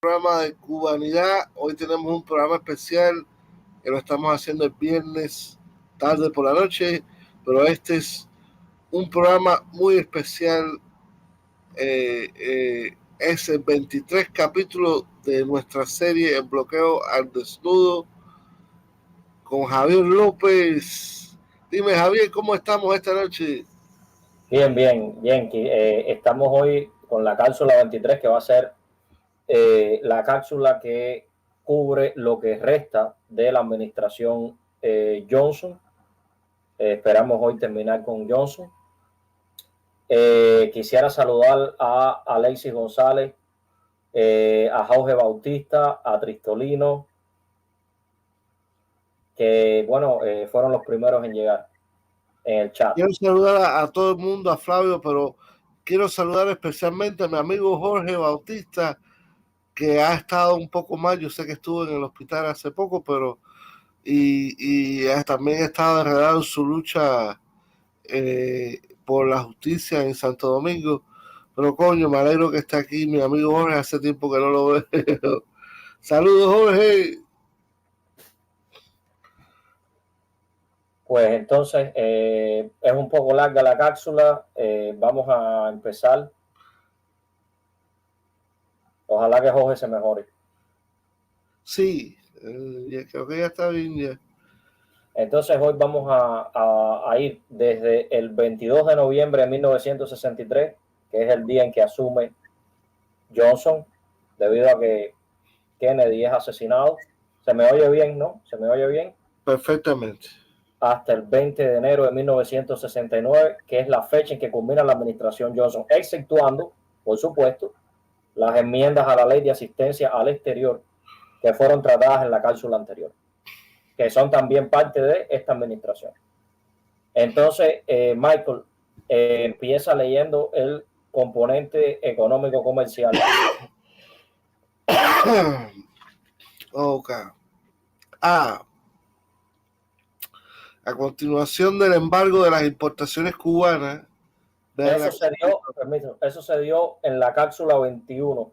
Programa de cubanidad. Hoy tenemos un programa especial que lo estamos haciendo el viernes tarde por la noche, pero este es un programa muy especial. Es el 23 capítulo de nuestra serie El bloqueo al desnudo con Javier López. Dime, Javier, ¿cómo estamos esta noche? Bien. Estamos hoy con la cápsula 23, que va a ser la cápsula que cubre lo que resta de la administración Johnson. Esperamos hoy terminar con Johnson. Quisiera saludar a Alexis González, a Jorge Bautista, a Tristolino, que fueron los primeros en llegar en el chat. Quiero saludar a todo el mundo, a Flavio, pero quiero saludar especialmente a mi amigo Jorge Bautista, que ha estado un poco mal. Yo sé que estuvo en el hospital hace poco, pero también ha estado enredado en su lucha por la justicia en Santo Domingo. Pero coño, me alegro que esté aquí mi amigo Jorge, hace tiempo que no lo veo. Saludos, Jorge. Pues entonces es un poco larga la cápsula. Vamos a empezar. Ojalá que Jorge se mejore. Sí, creo que ya está bien ya. Entonces hoy vamos a ir desde el 22 de noviembre de 1963, que es el día en que asume Johnson, debido a que Kennedy es asesinado. ¿Se me oye bien, no? ¿Se me oye bien? Perfectamente. Hasta el 20 de enero de 1969, que es la fecha en que culmina la administración Johnson, exceptuando, por supuesto, las enmiendas a la ley de asistencia al exterior que fueron tratadas en la cápsula anterior, que son también parte de esta administración. Entonces, Michael, empieza leyendo el componente económico comercial. Ok. A continuación del embargo de las importaciones cubanas. Eso se dio en la cápsula 21.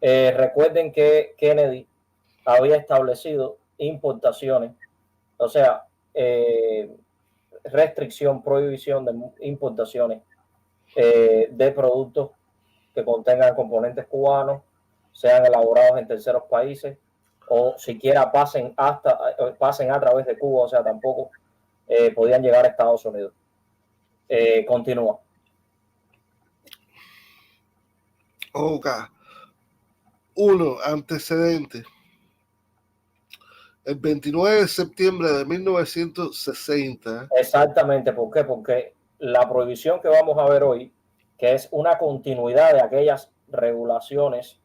Recuerden que Kennedy había establecido importaciones, o sea, restricción, prohibición de importaciones de productos que contengan componentes cubanos, sean elaborados en terceros países o siquiera pasen a través de Cuba, o sea, tampoco podían llegar a Estados Unidos. Continúa. Ok. 1. Antecedente. El 29 de septiembre de 1960. Exactamente, ¿por qué? Porque la prohibición que vamos a ver hoy, que es una continuidad de aquellas regulaciones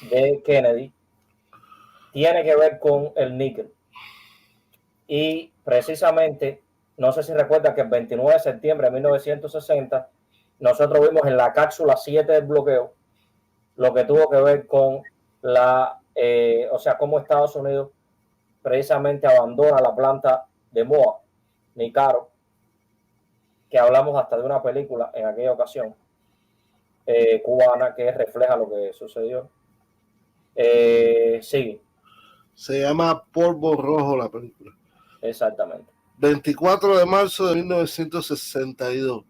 de Kennedy, tiene que ver con el níquel. Y precisamente, no sé si recuerda que el 29 de septiembre de 1960, nosotros vimos en la cápsula 7 del bloqueo lo que tuvo que ver con cómo Estados Unidos precisamente abandona la planta de Moa, Nicaro, que hablamos hasta de una película en aquella ocasión, cubana, que refleja lo que sucedió. Sí. Se llama Polvo Rojo la película. Exactamente. 24 de marzo de 1962.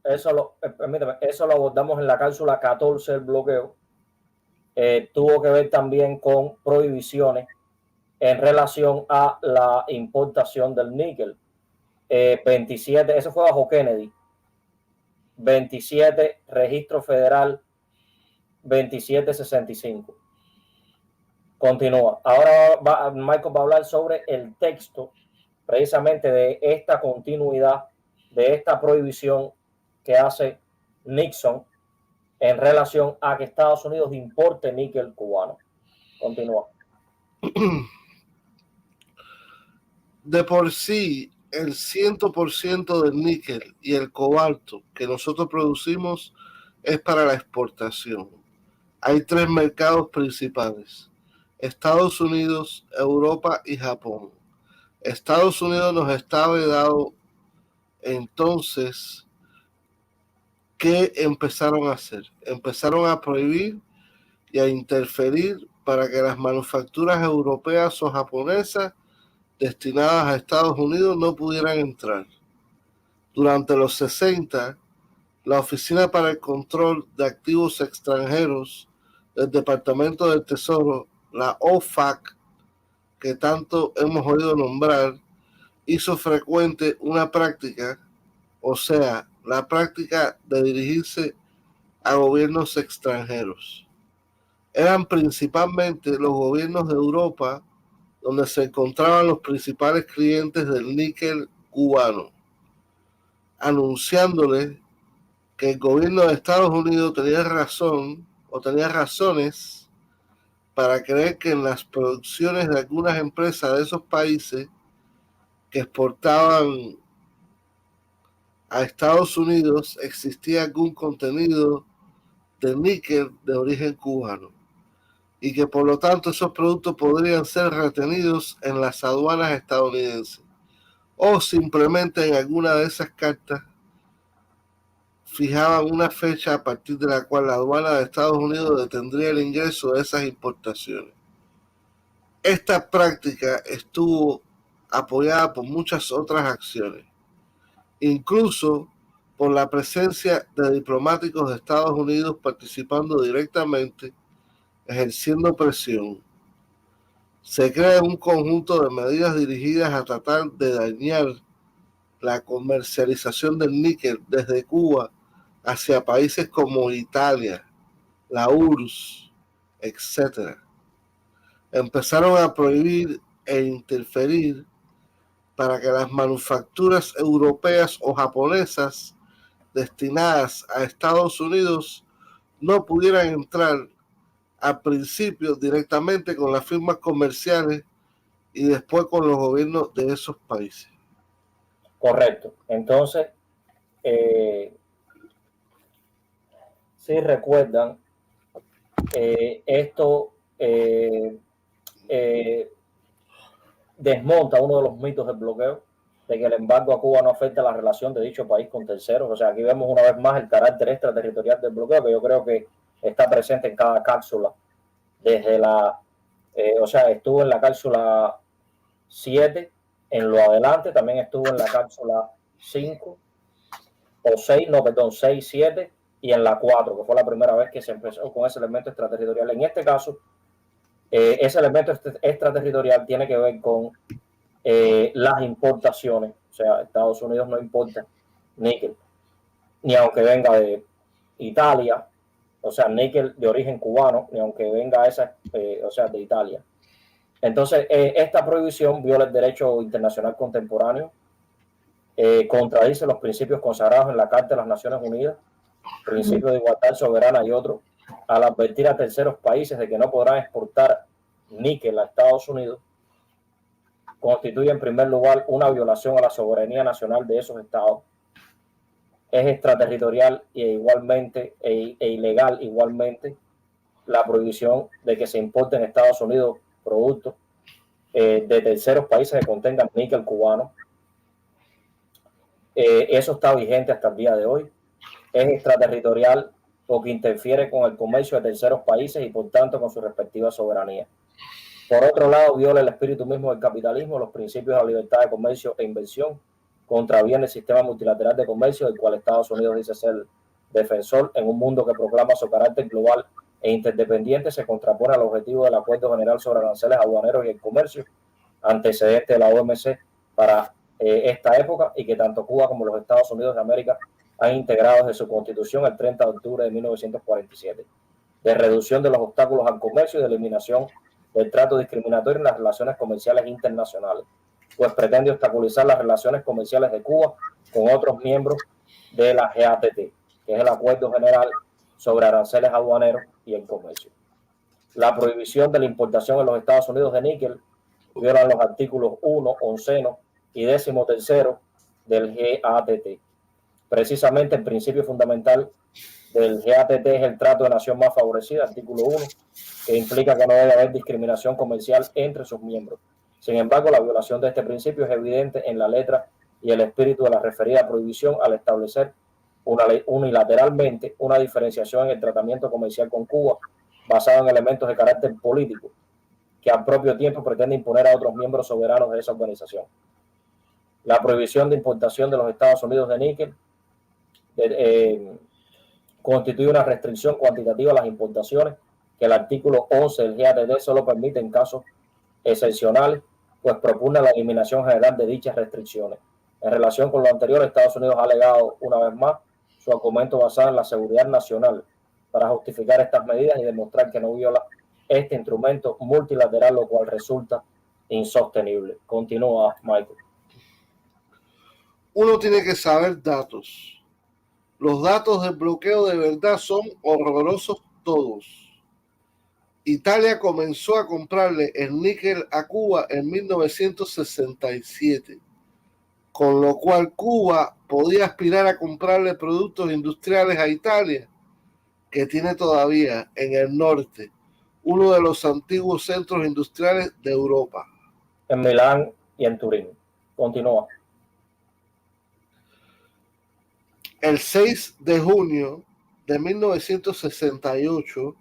Eso lo abordamos en la cápsula 14 del bloqueo. Tuvo que ver también con prohibiciones en relación a la importación del níquel. 27, eso fue bajo Kennedy. 27, registro federal 2765. Continúa. Ahora Michael va a hablar sobre el texto precisamente de esta continuidad, de esta prohibición que hace Nixon en relación a que Estados Unidos importe níquel cubano. Continúa. De por sí, el 100% del níquel y el cobalto que nosotros producimos es para la exportación. Hay 3 mercados principales: Estados Unidos, Europa y Japón. Estados Unidos nos está vedado. Entonces, ¿qué empezaron a hacer? Empezaron a prohibir y a interferir para que las manufacturas europeas o japonesas destinadas a Estados Unidos no pudieran entrar. Durante los 60, la Oficina para el Control de Activos Extranjeros del Departamento del Tesoro, la OFAC, que tanto hemos oído nombrar, hizo frecuente una práctica, o sea, la práctica de dirigirse a gobiernos extranjeros. Eran principalmente los gobiernos de Europa donde se encontraban los principales clientes del níquel cubano, anunciándoles que el gobierno de Estados Unidos tenía razón o tenía razones para creer que en las producciones de algunas empresas de esos países que exportaban a Estados Unidos existía algún contenido de níquel de origen cubano y que por lo tanto esos productos podrían ser retenidos en las aduanas estadounidenses o simplemente en alguna de esas cartas fijaban una fecha a partir de la cual la aduana de Estados Unidos detendría el ingreso de esas importaciones. Esta práctica estuvo apoyada por muchas otras acciones, incluso por la presencia de diplomáticos de Estados Unidos participando directamente, ejerciendo presión. Se crea un conjunto de medidas dirigidas a tratar de dañar la comercialización del níquel desde Cuba hacia países como Italia, la URSS, etc. Empezaron a prohibir e interferir para que las manufacturas europeas o japonesas destinadas a Estados Unidos no pudieran entrar al principio directamente con las firmas comerciales y después con los gobiernos de esos países. Correcto. Entonces, si recuerdan, esto desmonta uno de los mitos del bloqueo, de que el embargo a Cuba no afecta la relación de dicho país con terceros. O sea, aquí vemos una vez más el carácter extraterritorial del bloqueo, que yo creo que está presente en cada cápsula. Desde o sea, estuvo en la cápsula 7, en lo adelante, también estuvo en la cápsula 5 o 6, no, perdón, 6, 7 y en la 4, que fue la primera vez que se empezó con ese elemento extraterritorial. En este caso, ese elemento extraterritorial tiene que ver con las importaciones. O sea, Estados Unidos no importa níquel, ni aunque venga de Italia, o sea, níquel de origen cubano, ni aunque venga esa, o sea, de Italia. Entonces, esta prohibición viola el derecho internacional contemporáneo, contradice los principios consagrados en la Carta de las Naciones Unidas, principio de igualdad soberana y otros, al advertir a terceros países de que no podrán exportar níquel a Estados Unidos, constituye en primer lugar una violación a la soberanía nacional de esos estados. Es extraterritorial e ilegal igualmente la prohibición de que se importen en Estados Unidos productos de terceros países que contengan níquel cubano. Eso está vigente hasta el día de hoy. Es extraterritorial porque interfiere con el comercio de terceros países y por tanto con su respectiva soberanía. Por otro lado, viola el espíritu mismo del capitalismo, los principios de la libertad de comercio e inversión, contraviene el sistema multilateral de comercio del cual Estados Unidos dice ser defensor en un mundo que proclama su carácter global e interdependiente, se contrapone al objetivo del Acuerdo General sobre Aranceles Aduaneros y el Comercio, antecedente de la OMC para esta época y que tanto Cuba como los Estados Unidos de América han integrado desde su constitución el 30 de octubre de 1947, de reducción de los obstáculos al comercio y de eliminación del trato discriminatorio en las relaciones comerciales internacionales, pues pretende obstaculizar las relaciones comerciales de Cuba con otros miembros de la GATT, que es el Acuerdo General sobre Aranceles Aduaneros y el Comercio. La prohibición de la importación en los Estados Unidos de níquel viola los artículos 1, 11 y 13 del GATT. Precisamente el principio fundamental del GATT es el trato de nación más favorecida, artículo 1, que implica que no debe haber discriminación comercial entre sus miembros. Sin embargo, la violación de este principio es evidente en la letra y el espíritu de la referida prohibición al establecer unilateralmente una diferenciación en el tratamiento comercial con Cuba basado en elementos de carácter político que al propio tiempo pretende imponer a otros miembros soberanos de esa organización. La prohibición de importación de los Estados Unidos de níquel constituye una restricción cuantitativa a las importaciones que el artículo 11 del GATT solo permite en casos excepcionales, pues propugna la eliminación general de dichas restricciones. En relación con lo anterior, Estados Unidos ha alegado una vez más su argumento basado en la seguridad nacional para justificar estas medidas y demostrar que no viola este instrumento multilateral, lo cual resulta insostenible. Continúa, Michael. Uno tiene que saber datos. Los datos del bloqueo de verdad son horrorosos todos. Italia comenzó a comprarle el níquel a Cuba en 1967, con lo cual Cuba podía aspirar a comprarle productos industriales a Italia, que tiene todavía en el norte uno de los antiguos centros industriales de Europa. En Milán y en Turín. Continúa. El 6 de junio de 1968,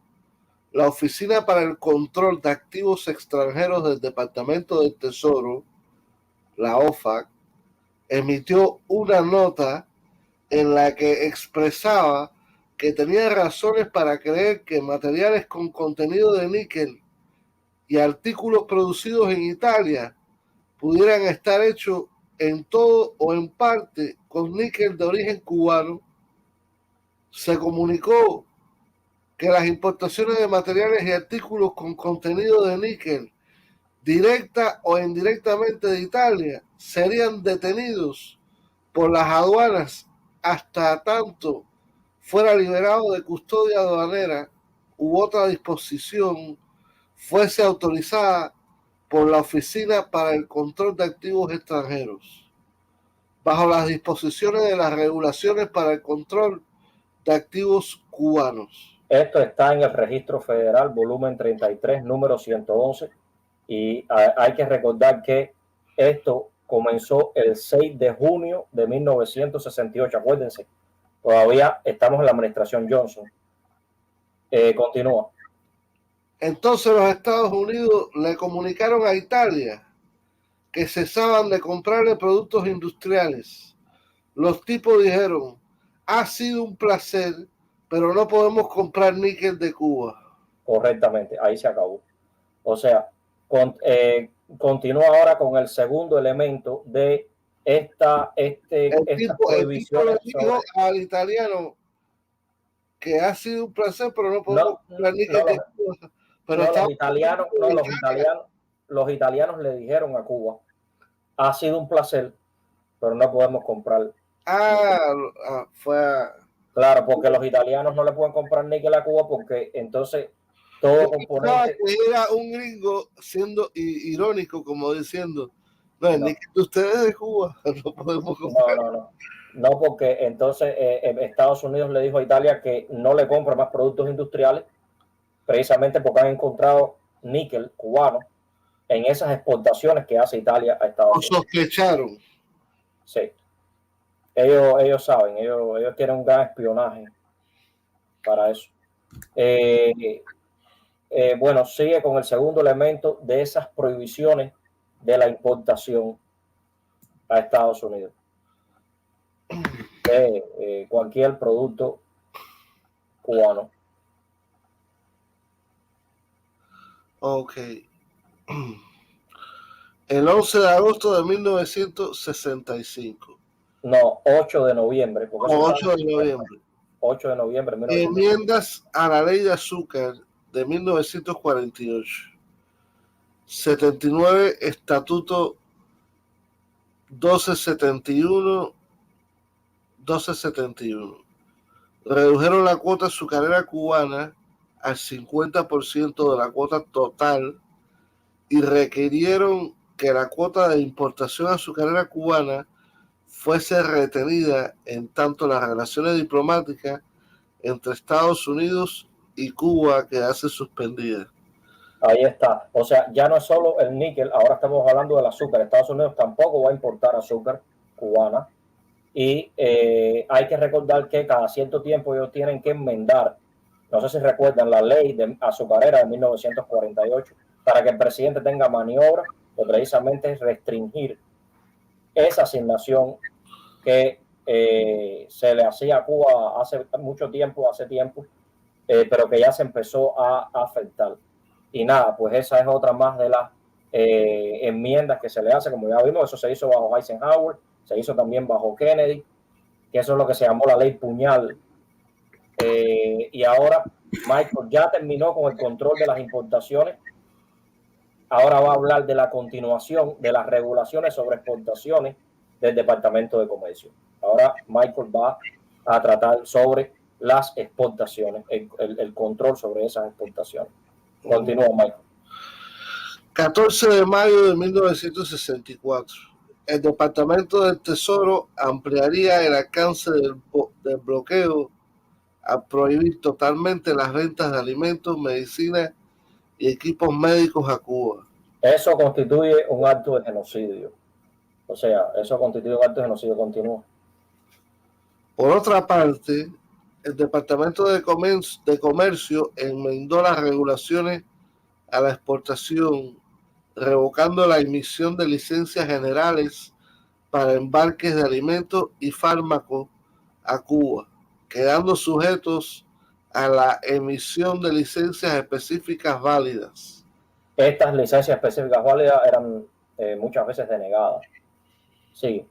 la Oficina para el Control de Activos Extranjeros del Departamento del Tesoro, la OFAC, emitió una nota en la que expresaba que tenía razones para creer que materiales con contenido de níquel y artículos producidos en Italia pudieran estar hechos en todo o en parte con níquel de origen cubano. Se comunicó que las importaciones de materiales y artículos con contenido de níquel, directa o indirectamente de Italia, serían detenidos por las aduanas hasta tanto fuera liberado de custodia aduanera u otra disposición fuese autorizada por la Oficina para el Control de Activos Extranjeros, bajo las disposiciones de las regulaciones para el control de activos cubanos. Esto está en el Registro Federal, volumen 33, número 111, y hay que recordar que esto comenzó el 6 de junio de 1968, acuérdense, todavía estamos en la administración Johnson. Continúa. Entonces los Estados Unidos le comunicaron a Italia que cesaban de comprarle productos industriales. Los tipos dijeron: ha sido un placer, pero no podemos comprar níquel de Cuba. Correctamente, ahí se acabó. O sea, continúa ahora con el segundo elemento de esta prohibición. El tipo le dijo al italiano que ha sido un placer, pero no podemos comprar níquel de Cuba. Pero los italianos le dijeron a Cuba: ha sido un placer, pero no podemos comprar. Claro, porque los italianos no le pueden comprar níquel a Cuba porque entonces todo componente. Era un gringo siendo irónico, como diciendo: no, el níquel de ustedes de Cuba, no podemos comprar. No, porque entonces Estados Unidos le dijo a Italia que no le compre más productos industriales, precisamente porque han encontrado níquel cubano en esas exportaciones que hace Italia a Estados Unidos. Sospecharon. Sí. Ellos saben, ellos tienen un gran espionaje para eso. Bueno, sigue con el segundo elemento de esas prohibiciones de la importación a Estados Unidos de cualquier producto cubano. Ok. El 11 de agosto de 1965. No, 8 de noviembre. 8 de noviembre. 8 de noviembre. Enmiendas a la ley de azúcar de 1948. 79, Estatuto 1271. Redujeron la cuota azucarera cubana al 50% de la cuota total y requirieron que la cuota de importación azucarera cubana fuese retenida en tanto las relaciones diplomáticas entre Estados Unidos y Cuba quedase suspendida. Ahí está. O sea, ya no es solo el níquel, ahora estamos hablando del azúcar. Estados Unidos tampoco va a importar azúcar cubana y hay que recordar que cada cierto tiempo ellos tienen que enmendar no sé si recuerdan la ley azucarera de 1948, para que el presidente tenga maniobra de precisamente restringir esa asignación que se le hacía a Cuba hace tiempo, pero que ya se empezó a afectar. Y nada, pues esa es otra más de las enmiendas que se le hace, como ya vimos, eso se hizo bajo Eisenhower, se hizo también bajo Kennedy, que eso es lo que se llamó la ley puñal. Y ahora Michael ya terminó con el control de las importaciones. Ahora va a hablar de la continuación de las regulaciones sobre exportaciones del Departamento de Comercio. Ahora Michael va a tratar sobre las exportaciones, el control sobre esas exportaciones. Continúa, Michael. 14 de mayo de 1964. El Departamento del Tesoro ampliaría el alcance del bloqueo a prohibir totalmente las ventas de alimentos, medicinas y equipos médicos a Cuba. Eso constituye un acto de genocidio. O sea, eso constituye un acto de genocidio. Continúa. Por otra parte, el Departamento de Comercio enmendó las regulaciones a la exportación, revocando la emisión de licencias generales para embarques de alimentos y fármacos a Cuba, quedando sujetos a la emisión de licencias específicas válidas. Estas licencias específicas válidas eran muchas veces denegadas. Sí.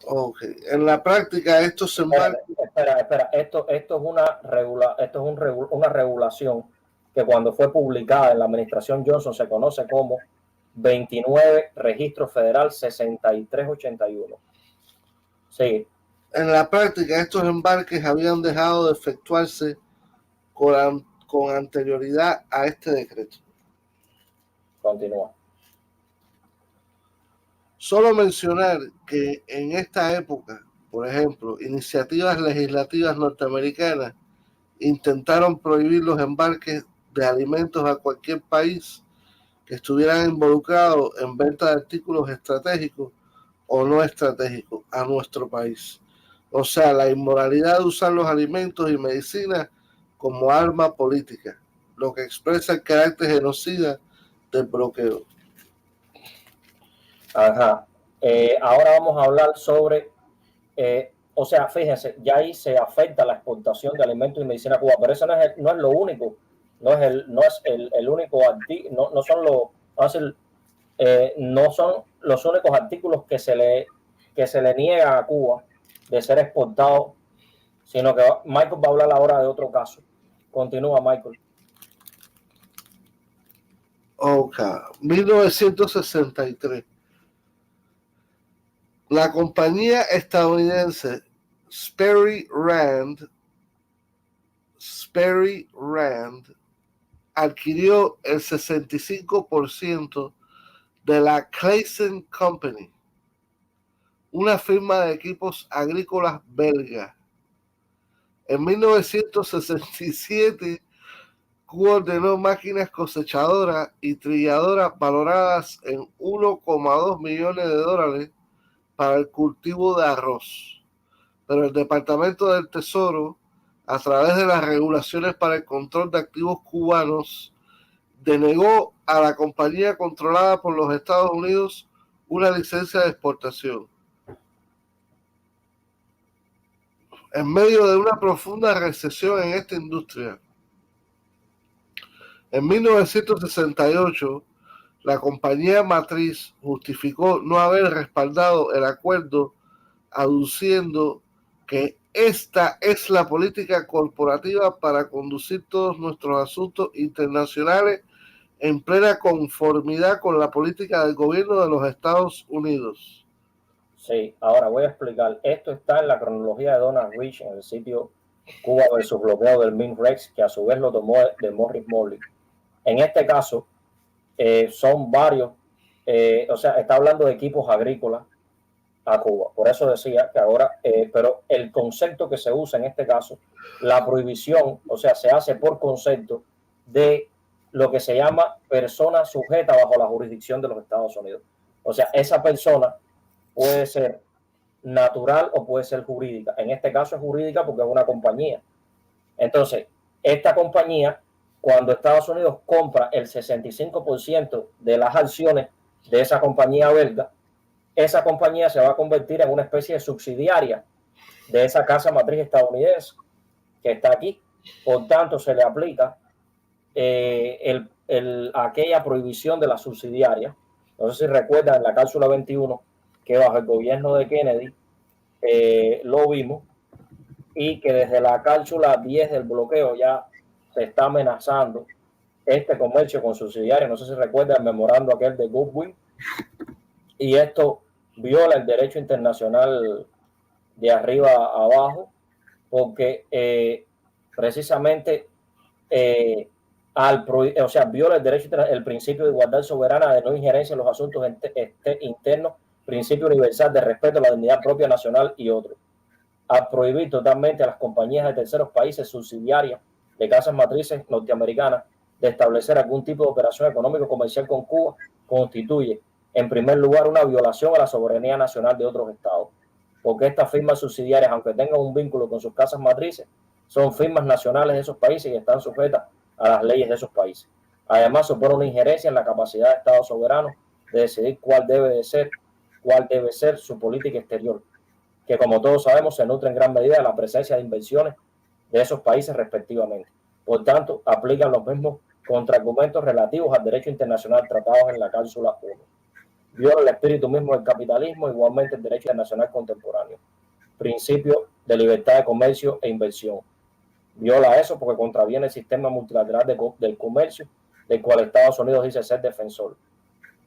Ok. En la práctica, esto se embarca. Espera. Esto es una regulación que cuando fue publicada en la administración Johnson se conoce como 29 Registro Federal 6381. Sí. En la práctica, estos embarques habían dejado de efectuarse con anterioridad a este decreto. Continúa. Solo mencionar que en esta época, por ejemplo, iniciativas legislativas norteamericanas intentaron prohibir los embarques de alimentos a cualquier país que estuvieran involucrados en venta de artículos estratégicos o no estratégicos a nuestro país. O sea, la inmoralidad de usar los alimentos y medicinas como arma política, lo que expresa el carácter genocida del bloqueo. Ajá. Ahora vamos a hablar sobre, o sea, fíjense, ya ahí se afecta la exportación de alimentos y medicina a Cuba, pero eso no es lo único, no es el único artículo, no son no son los únicos artículos que se le niega a Cuba de ser exportados, sino que Michael va a hablar ahora de otro caso. Continúa, Michael. Ok, 1963. La compañía estadounidense Sperry Rand adquirió el 65% de la Claesen Company, una firma de equipos agrícolas belga. En 1967, Cuba ordenó máquinas cosechadoras y trilladoras valoradas en $1,2 millones para el cultivo de arroz. Pero el Departamento del Tesoro, a través de las regulaciones para el control de activos cubanos, denegó a la compañía controlada por los Estados Unidos una licencia de exportación. En medio de una profunda recesión en esta industria, en 1968, la compañía matriz justificó no haber respaldado el acuerdo, aduciendo que esta es la política corporativa para conducir todos nuestros asuntos internacionales en plena conformidad con la política del gobierno de los Estados Unidos. Sí, ahora voy a explicar. Esto está en la cronología de Donald Rich en el sitio Cuba versus bloqueo del MinRex, que a su vez lo tomó de Morris Morley. En este caso, son varios, o sea, está hablando de equipos agrícolas a Cuba. Por eso decía que ahora, pero el concepto que se usa en este caso, la prohibición, o sea, se hace por concepto de lo que se llama persona sujeta bajo la jurisdicción de los Estados Unidos. O sea, esa persona puede ser natural o puede ser jurídica. En este caso es jurídica porque es una compañía. Entonces, esta compañía, cuando Estados Unidos compra el 65% de las acciones de esa compañía belga, esa compañía se va a convertir en una especie de subsidiaria de esa casa matriz estadounidense que está aquí. Por tanto, se le aplica aquella prohibición de la subsidiaria. No sé si recuerdan la cláusula 21 que bajo el gobierno de Kennedy lo vimos, y que desde la cláusula 10 del bloqueo ya se está amenazando este comercio con subsidiarias. No sé si recuerdan el memorando aquel de Goodwin, y esto viola el derecho internacional de arriba a abajo, porque precisamente viola el derecho, el principio de igualdad soberana, de no injerencia en los asuntos internos, principio universal de respeto a la dignidad propia nacional y otros. Al prohibir totalmente a las compañías de terceros países subsidiarias de casas matrices norteamericanas de establecer algún tipo de operación económico comercial con Cuba, constituye en primer lugar una violación a la soberanía nacional de otros estados, porque estas firmas subsidiarias, aunque tengan un vínculo con sus casas matrices, son firmas nacionales de esos países y están sujetas a las leyes de esos países. Además, supone una injerencia en la capacidad de estados soberanos de decidir cuál debe ser su política exterior, que como todos sabemos se nutre en gran medida de la presencia de inversiones de esos países respectivamente. Por tanto, aplican los mismos contraargumentos relativos al derecho internacional tratados en la cláusula 1. Viola el espíritu mismo del capitalismo, igualmente el derecho internacional contemporáneo. Principio de libertad de comercio e inversión. Viola eso porque contraviene el sistema multilateral del comercio, del cual Estados Unidos dice ser defensor.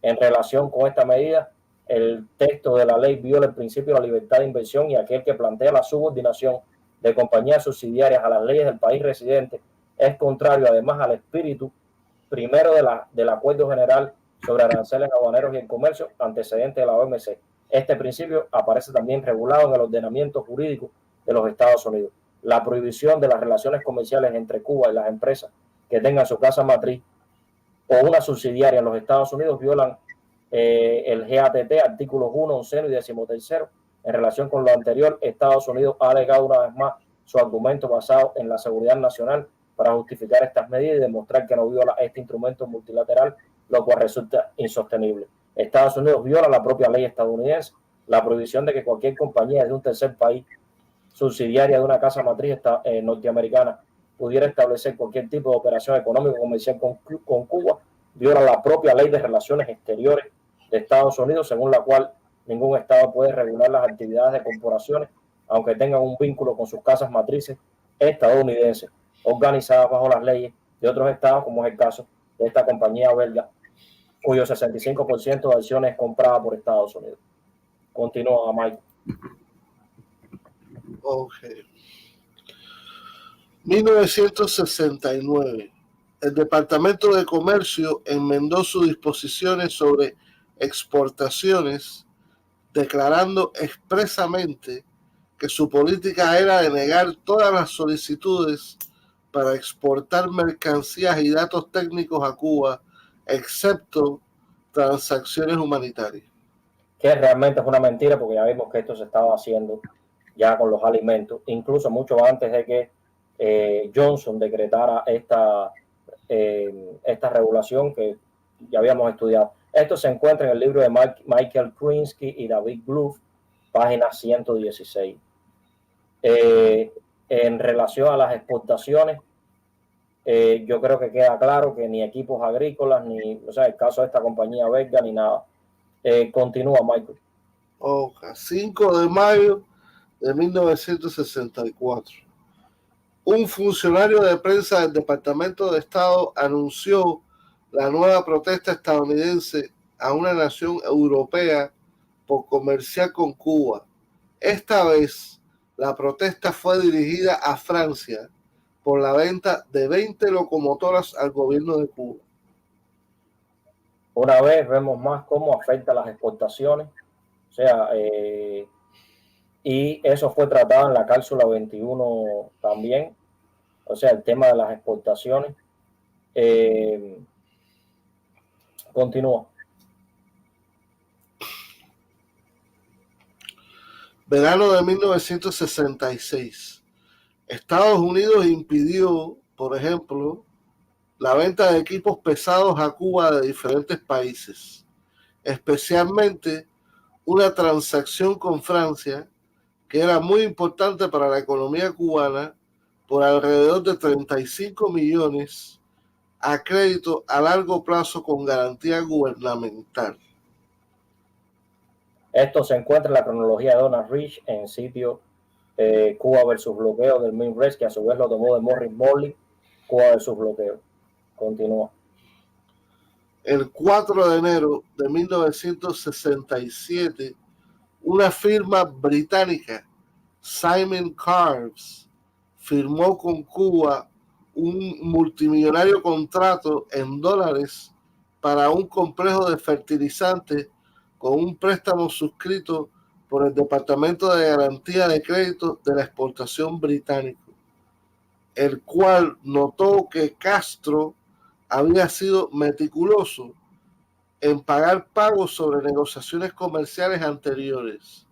En relación con esta medida, el texto de la ley viola el principio de la libertad de inversión, y aquel que plantea la subordinación de compañías subsidiarias a las leyes del país residente es contrario además al espíritu primero del Acuerdo General sobre Aranceles Aduaneros y el Comercio, antecedente de la OMC. Este principio aparece también regulado en el ordenamiento jurídico de los Estados Unidos. La prohibición de las relaciones comerciales entre Cuba y las empresas que tengan su casa matriz o una subsidiaria en los Estados Unidos violan el GATT, artículos 1, 11 y 13. En relación con lo anterior, Estados Unidos ha alegado una vez más su argumento basado en la seguridad nacional para justificar estas medidas y demostrar que no viola este instrumento multilateral, lo cual resulta insostenible. Estados Unidos viola la propia ley estadounidense. La prohibición de que cualquier compañía de un tercer país, subsidiaria de una casa matriz norteamericana, pudiera establecer cualquier tipo de operación económica o comercial con Cuba, viola la propia ley de relaciones exteriores de Estados Unidos, según la cual ningún estado puede regular las actividades de corporaciones, aunque tengan un vínculo con sus casas matrices estadounidenses, organizadas bajo las leyes de otros estados, como es el caso de esta compañía belga, cuyo 65% de acciones es comprada por Estados Unidos. Continúa, Mike. Ok. 1969. El Departamento de Comercio enmendó sus disposiciones sobre exportaciones, declarando expresamente que su política era de negar todas las solicitudes para exportar mercancías y datos técnicos a Cuba, excepto transacciones humanitarias. Que realmente es una mentira, porque ya vimos que esto se estaba haciendo ya con los alimentos, incluso mucho antes de que Johnson decretara esta regulación que ya habíamos estudiado. Esto se encuentra en el libro de Michael Krinsky y David Bluff, página 116. En relación a las exportaciones, yo creo que queda claro que ni equipos agrícolas, ni, o sea, el caso de esta compañía belga, ni nada. Continúa, Michael. 5 de mayo de 1964. Un funcionario de prensa del Departamento de Estado anunció la nueva protesta estadounidense a una nación europea por comerciar con Cuba. Esta vez, la protesta fue dirigida a Francia por la venta de 20 locomotoras al gobierno de Cuba. Una vez vemos más cómo afecta las exportaciones, o sea, y eso fue tratado en la cláusula 21 también, o sea, el tema de las exportaciones. Continúa. Verano de 1966. Estados Unidos impidió por ejemplo, la venta de equipos pesados a Cuba de diferentes países, especialmente una transacción con Francia que era muy importante para la economía cubana por alrededor de 35 millones a crédito a largo plazo con garantía gubernamental. Esto se encuentra en la cronología de Donald Rich en sitio Cuba versus bloqueo del Minrex, que a su vez lo tomó de Morris Morley, Cuba versus bloqueo. Continúa. El 4 de enero de 1967, una firma británica, Simon Carves, firmó con Cuba un multimillonario contrato en dólares para un complejo de fertilizantes con un préstamo suscrito por el Departamento de Garantía de Crédito de la Exportación Británico, el cual notó que Castro había sido meticuloso en pagar pagos sobre negociaciones comerciales anteriores,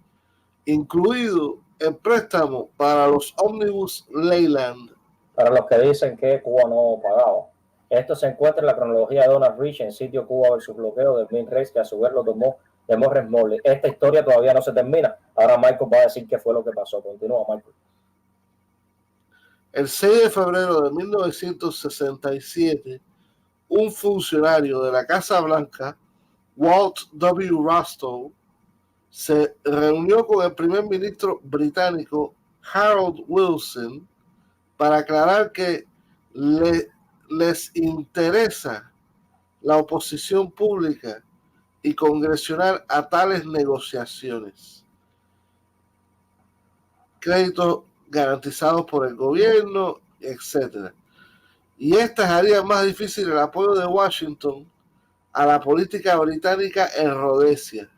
incluido el préstamo para los ómnibus Leyland. Para los que dicen que Cuba no pagaba. Esto se encuentra en la cronología de Donald Rich en sitio Cuba versus bloqueo de Minrex, que a su vez lo tomó de Morris Morley. Esta historia todavía no se termina. Ahora Michael va a decir qué fue lo que pasó. Continúa, Michael. El 6 de febrero de 1967, un funcionario de la Casa Blanca, Walt W. Rostow, se reunió con el primer ministro británico Harold Wilson para aclarar que les interesa la oposición pública y congresional a tales negociaciones. Créditos garantizados por el gobierno, etc. Y estas harían más difícil el apoyo de Washington a la política británica en Rhodesia.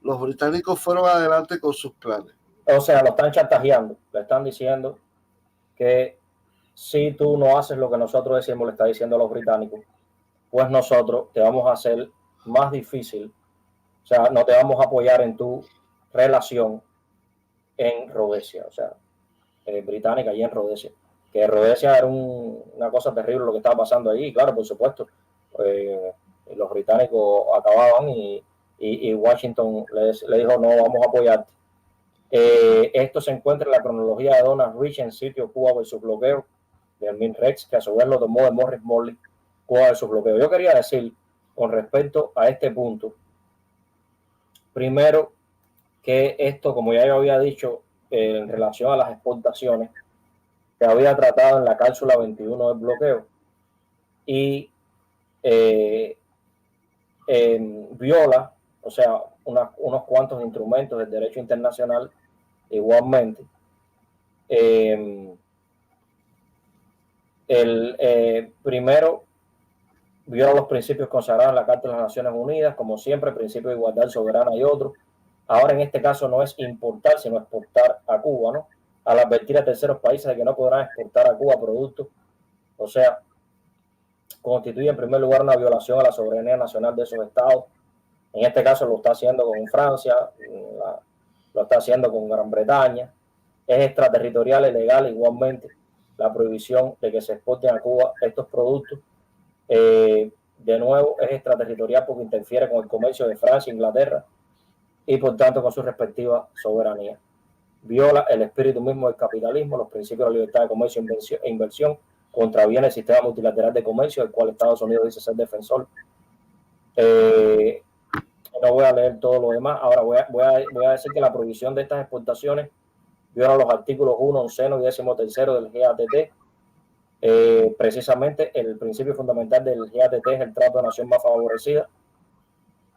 Los británicos fueron adelante con sus planes. O sea, lo están chantajeando, le están diciendo que si tú no haces lo que nosotros decimos, le está diciendo a los británicos, pues nosotros te vamos a hacer más difícil, o sea, no te vamos a apoyar en tu relación en Rhodesia, o sea, británica y en Rhodesia. Que Rhodesia era una cosa terrible lo que estaba pasando ahí, claro, por supuesto, los británicos acababan y Washington le dijo, no, vamos a apoyarte. Esto se encuentra en la cronología de Donald Rich en sitio Cuba versus bloqueo de Minrex, que a su vez lo tomó de Morris Morley, Cuba versus bloqueo. Yo quería decir con respecto a este punto, primero que esto, como ya yo había dicho, en relación a las exportaciones, se había tratado en la cápsula 21 del bloqueo y viola, o sea, unos cuantos instrumentos del derecho internacional igualmente. Primero, viola los principios consagrados en la Carta de las Naciones Unidas, como siempre, principio de igualdad soberana y otros. Ahora, en este caso, no es importar, sino exportar a Cuba, ¿no? Al advertir a terceros países de que no podrán exportar a Cuba productos, o sea, constituye en primer lugar una violación a la soberanía nacional de esos estados. En este caso lo está haciendo con Francia, lo está haciendo con Gran Bretaña. Es extraterritorial y legal igualmente la prohibición de que se exporten a Cuba estos productos. De nuevo, es extraterritorial porque interfiere con el comercio de Francia e Inglaterra y por tanto con su respectiva soberanía. Viola el espíritu mismo del capitalismo, los principios de la libertad de comercio e inversión, contraviene el sistema multilateral de comercio, del cual Estados Unidos dice ser defensor. No voy a leer todo lo demás. Ahora voy a decir que la prohibición de estas exportaciones viola los artículos 1, 11 y 13 del GATT. Precisamente el principio fundamental del GATT es el trato de nación más favorecida,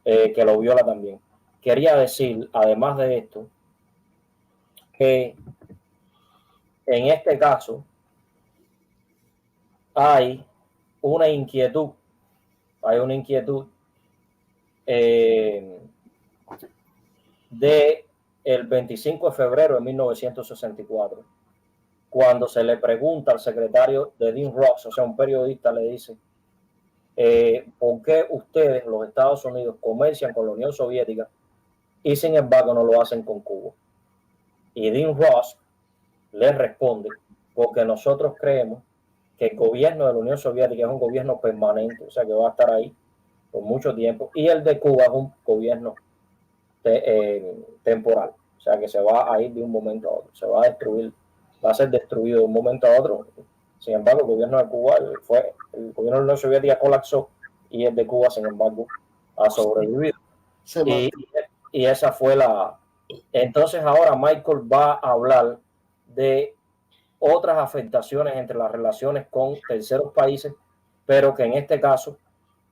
que lo viola también. Quería decir, además de esto, que en este caso hay una inquietud de el 25 de febrero de 1964, cuando se le pregunta al secretario de Dean Ross, o sea, un periodista le dice, ¿por qué ustedes, los Estados Unidos, comercian con la Unión Soviética y sin embargo no lo hacen con Cuba? Y Dean Ross le responde, porque nosotros creemos que el gobierno de la Unión Soviética es un gobierno permanente, o sea que va a estar ahí por mucho tiempo, y el de Cuba es un gobierno temporal, o sea que se va a ir de un momento a otro, se va a destruir, va a ser destruido de un momento a otro. Sin embargo, el gobierno de Cuba el gobierno de la Unión Soviética colapsó y el de Cuba, sin embargo, ha sobrevivido. Y esa fue la... Entonces ahora Michael va a hablar de otras afectaciones entre las relaciones con terceros países, pero que en este caso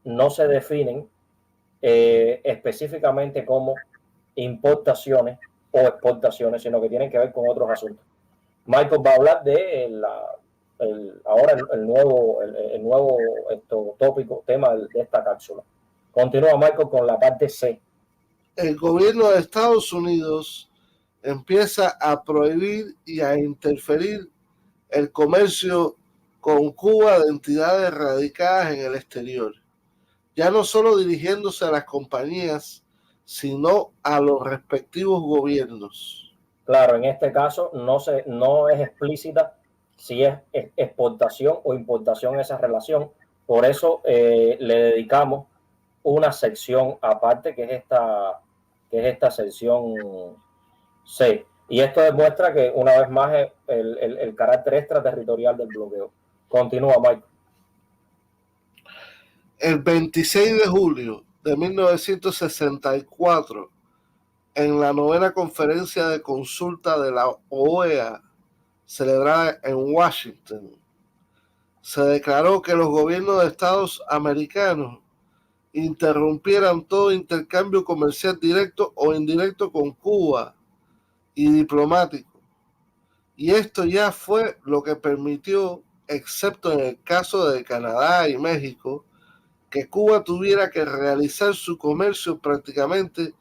no se definen específicamente como importaciones o exportaciones, sino que tienen que ver con otros asuntos. Michael va a hablar de ahora el nuevo tópico, tema de esta cápsula. Continúa Michael con la parte C. El gobierno de Estados Unidos empieza a prohibir y a interferir el comercio con Cuba de entidades radicadas en el exterior, ya no solo dirigiéndose a las compañías, sino a los respectivos gobiernos. Claro, en este caso no es explícita si es exportación o importación esa relación. Por eso le dedicamos una sección aparte que es esta sección C. Y esto demuestra que una vez más el carácter extraterritorial del bloqueo. Continúa, Mike. El 26 de julio de 1964, en la novena conferencia de consulta de la OEA, celebrada en Washington, se declaró que los gobiernos de Estados americanos interrumpieran todo intercambio comercial directo o indirecto con Cuba y diplomático. Y esto ya fue lo que permitió, excepto en el caso de Canadá y México, que Cuba tuviera que realizar su comercio prácticamente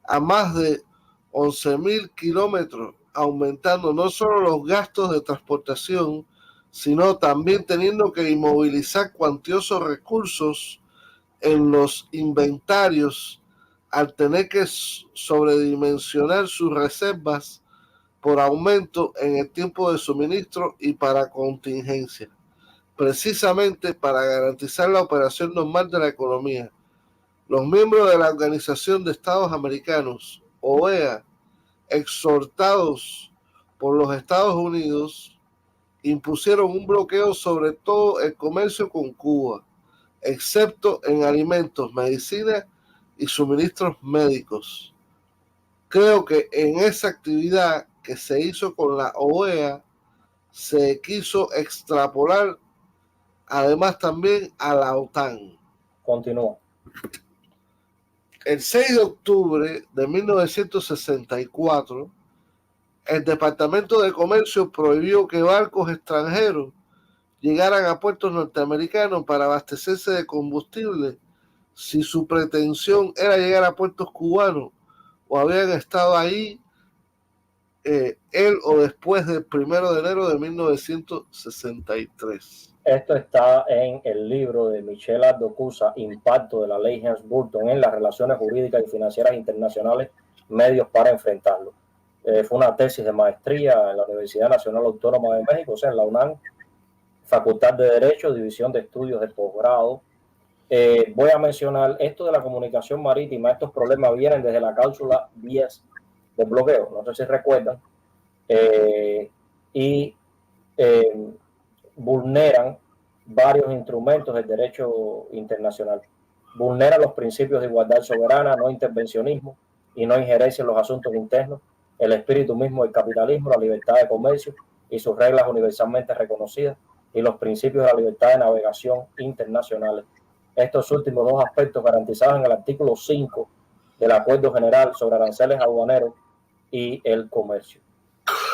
a más de 11.000 kilómetros, aumentando no solo los gastos de transportación, sino también teniendo que inmovilizar cuantiosos recursos en los inventarios al tener que sobredimensionar sus reservas por aumento en el tiempo de suministro y para contingencia, precisamente para garantizar la operación normal de la economía. Los miembros de la Organización de Estados Americanos, OEA, exhortados por los Estados Unidos, impusieron un bloqueo sobre todo el comercio con Cuba, excepto en alimentos, medicina y suministros médicos. Creo que en esa actividad que se hizo con la OEA se quiso extrapolar además también a la OTAN. Continúa. El 6 de octubre de 1964, el Departamento de Comercio prohibió que barcos extranjeros llegaran a puertos norteamericanos para abastecerse de combustible si su pretensión era llegar a puertos cubanos o habían estado ahí él o después del 1 de enero de 1963. Esto está en el libro de Michel Ardocusa, Impacto de la Ley Helms-Burton en las relaciones jurídicas y financieras internacionales, medios para enfrentarlo. Fue una tesis de maestría en la Universidad Nacional Autónoma de México, o sea, en la UNAM, Facultad de Derecho, División de Estudios de Posgrado. Voy a mencionar esto de la comunicación marítima. Estos problemas vienen desde la cláusula 10 del bloqueo, no sé si recuerdan, vulneran varios instrumentos del derecho internacional. Vulneran los principios de igualdad soberana, no intervencionismo y no injerencia en los asuntos internos, el espíritu mismo del capitalismo, la libertad de comercio y sus reglas universalmente reconocidas y los principios de la libertad de navegación internacionales. Estos últimos dos aspectos garantizados en el artículo 5 del Acuerdo General sobre Aranceles Aduaneros y el Comercio.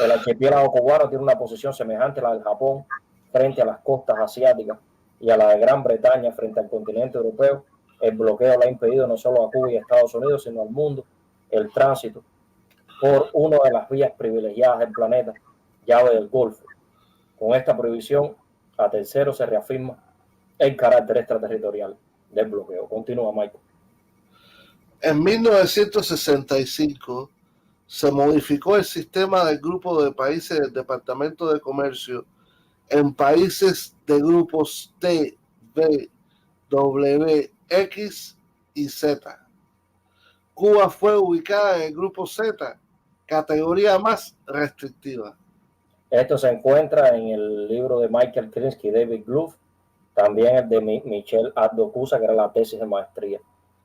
El archipiélago cubano tiene una posición semejante a la del Japón frente a las costas asiáticas y a la de Gran Bretaña frente al continente europeo. El bloqueo le ha impedido no solo a Cuba y a Estados Unidos, sino al mundo el tránsito por una de las vías privilegiadas del planeta, llave del Golfo. Con esta prohibición, a terceros se reafirma el carácter extraterritorial del bloqueo. Continúa, Michael. En 1965 se modificó el sistema del grupo de países del Departamento de Comercio en países de grupos T, B, W, X y Z. Cuba fue ubicada en el grupo Z, categoría más restrictiva. Esto se encuentra en el libro de Michael Krinsky y David Glove, también el de Michelle Abdo-Cusa, que era la tesis de maestría.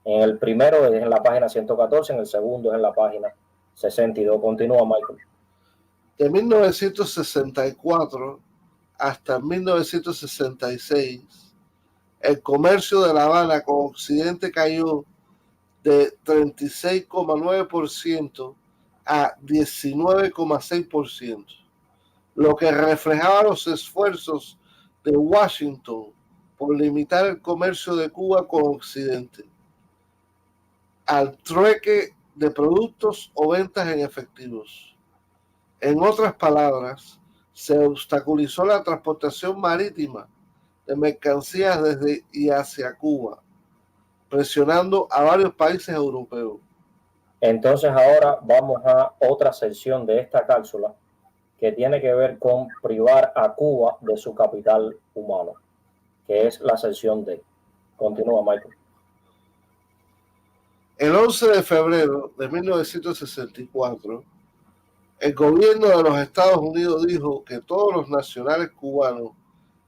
En el primero es en la página 114, en el segundo es en la página 62. Continúa, Michael. De 1964 hasta 1966, el comercio de La Habana con Occidente cayó de 36,9% a 19,6%, lo que reflejaba los esfuerzos de Washington por limitar el comercio de Cuba con Occidente al trueque de productos o ventas en efectivos. En otras palabras, se obstaculizó la transportación marítima de mercancías desde y hacia Cuba, presionando a varios países europeos. Entonces ahora vamos a otra sección de esta cápsula que tiene que ver con privar a Cuba de su capital humano, que es la sección D. Continúa, Michael. El 11 de febrero de 1964, el gobierno de los Estados Unidos dijo que todos los nacionales cubanos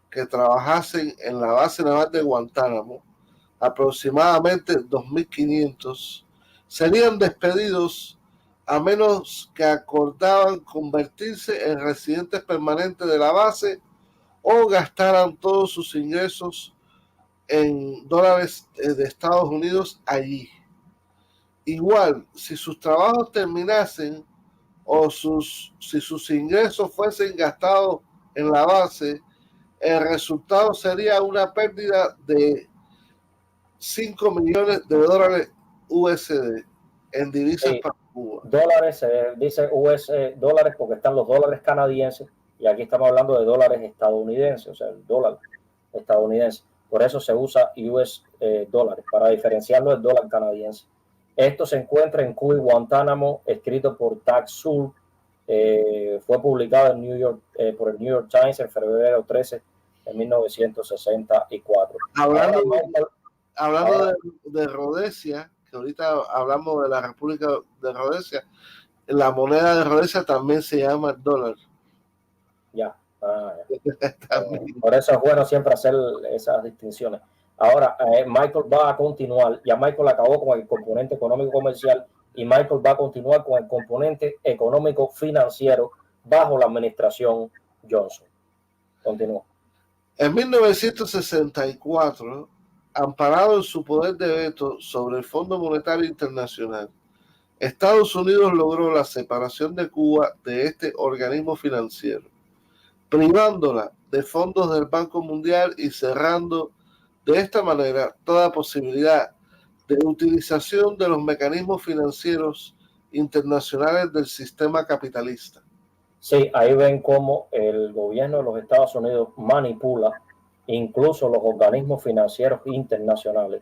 que trabajasen en la base naval de Guantánamo, aproximadamente 2.500, serían despedidos a menos que acordaban convertirse en residentes permanentes de la base o gastaran todos sus ingresos en dólares de Estados Unidos allí. Igual, si sus trabajos terminasen o si sus ingresos fuesen gastados en la base, el resultado sería una pérdida de 5 millones de dólares USD en divisas para Cuba. Dólares, se dice US dólares porque están los dólares canadienses y aquí estamos hablando de dólares estadounidenses, o sea, el dólar estadounidense. Por eso se usa US dólares, para diferenciarlo del dólar canadiense. Esto se encuentra en Cuba y Guantánamo, escrito por TAC-SUR. Fue publicado en New York, por el New York Times en febrero 13 de 1964. Hablando de Rhodesia, que ahorita hablamos de la República de Rhodesia, la moneda de Rhodesia también se llama dólar. Ya. Por eso es bueno siempre hacer esas distinciones. Ahora, Michael va a continuar, ya Michael acabó con el componente económico comercial y Michael va a continuar con el componente económico financiero bajo la administración Johnson. Continúa. En 1964, amparado en su poder de veto sobre el Fondo Monetario Internacional, Estados Unidos logró la separación de Cuba de este organismo financiero, privándola de fondos del Banco Mundial y cerrando de esta manera toda posibilidad de utilización de los mecanismos financieros internacionales del sistema capitalista. Sí, ahí ven cómo el gobierno de los Estados Unidos manipula incluso los organismos financieros internacionales.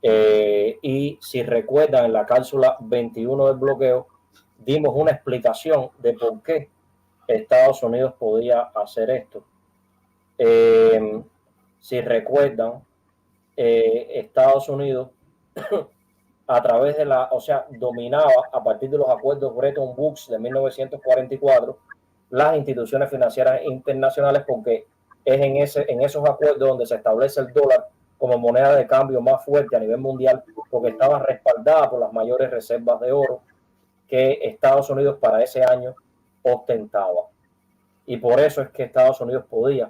Y si recuerdan, en la cápsula 21 del bloqueo, dimos una explicación de por qué Estados Unidos podía hacer esto. Si recuerdan, Estados Unidos a través de dominaba a partir de los acuerdos Bretton Woods de 1944 las instituciones financieras internacionales, porque es en esos acuerdos donde se establece el dólar como moneda de cambio más fuerte a nivel mundial, porque estaba respaldada por las mayores reservas de oro que Estados Unidos para ese año ostentaba. Y por eso es que Estados Unidos podía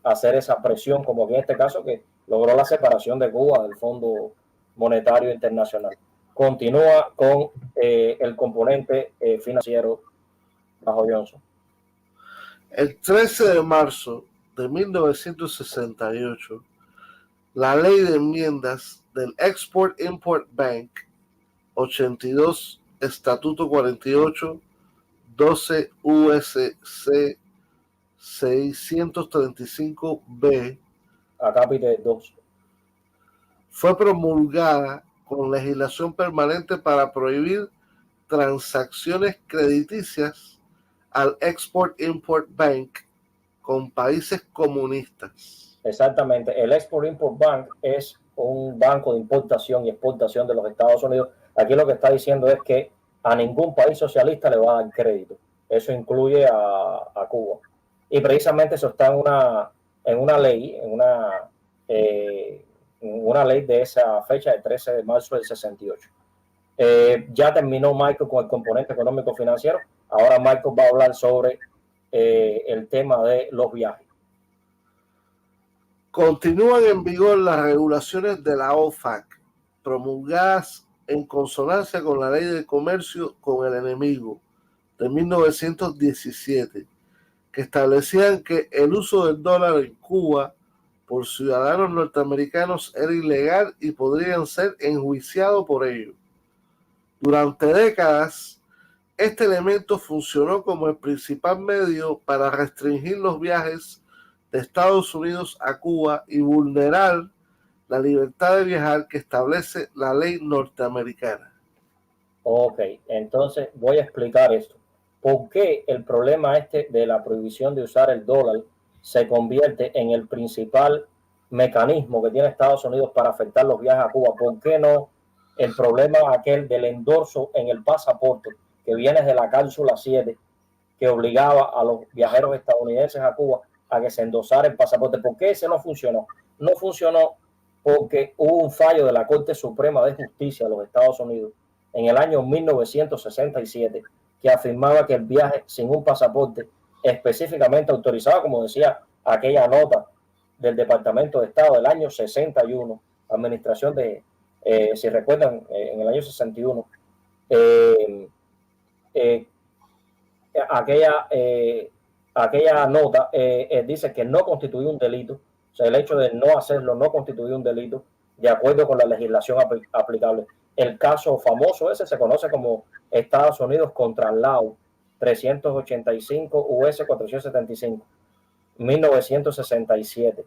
hacer esa presión, como que en este caso que logró la separación de Cuba del Fondo Monetario Internacional. Continúa con el componente financiero bajo Johnson. El 13 de marzo de 1968, la ley de enmiendas del Export-Import Bank 82, Estatuto 48, 12 USC 635B, Acápite 2, fue promulgada con legislación permanente para prohibir transacciones crediticias al Export-Import Bank con países comunistas. Exactamente. El Export-Import Bank es un banco de importación y exportación de los Estados Unidos. Aquí lo que está diciendo es que a ningún país socialista le va a dar crédito. Eso incluye a Cuba. Y precisamente eso está en una ley, una ley de esa fecha, el 13 de marzo del 68. Ya terminó Michael con el componente económico financiero. Ahora Michael va a hablar sobre el tema de los viajes. Continúan en vigor las regulaciones de la OFAC, promulgadas en consonancia con la Ley de Comercio con el Enemigo de 1917, que establecían que el uso del dólar en Cuba por ciudadanos norteamericanos era ilegal y podrían ser enjuiciados por ello. Durante décadas, este elemento funcionó como el principal medio para restringir los viajes de Estados Unidos a Cuba y vulnerar la libertad de viajar que establece la ley norteamericana. Ok, entonces voy a explicar esto. ¿Por qué el problema de la prohibición de usar el dólar se convierte en el principal mecanismo que tiene Estados Unidos para afectar los viajes a Cuba? ¿Por qué no el problema aquel del endorso en el pasaporte que viene de la cápsula 7 que obligaba a los viajeros estadounidenses a Cuba a que se endosara el pasaporte? ¿Por qué ese no funcionó? No funcionó porque hubo un fallo de la Corte Suprema de Justicia de los Estados Unidos en el año 1967 que afirmaba que el viaje sin un pasaporte específicamente autorizado, como decía aquella nota del Departamento de Estado del año 61, administración de, si recuerdan, en el año 61, aquella nota dice que no constituye un delito. O sea, el hecho de no hacerlo no constituye un delito de acuerdo con la legislación aplicable. El caso famoso ese se conoce como Estados Unidos contra Laos 385 US 475, 1967.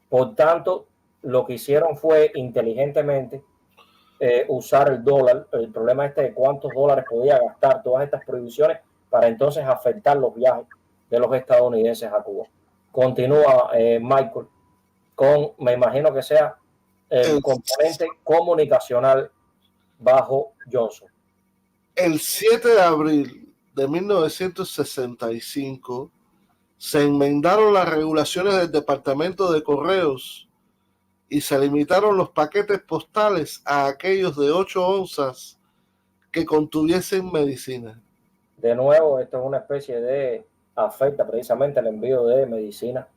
Por tanto, lo que hicieron fue inteligentemente usar el dólar, el problema de cuántos dólares podía gastar todas estas prohibiciones para entonces afectar los viajes de los estadounidenses a Cuba. Continúa Michael con, me imagino que sea el componente comunicacional bajo Johnson. El 7 de abril de 1965 se enmendaron las regulaciones del Departamento de Correos y se limitaron los paquetes postales a aquellos de 8 onzas que contuviesen medicina. De nuevo, esto es una especie de afecta precisamente el envío de medicina.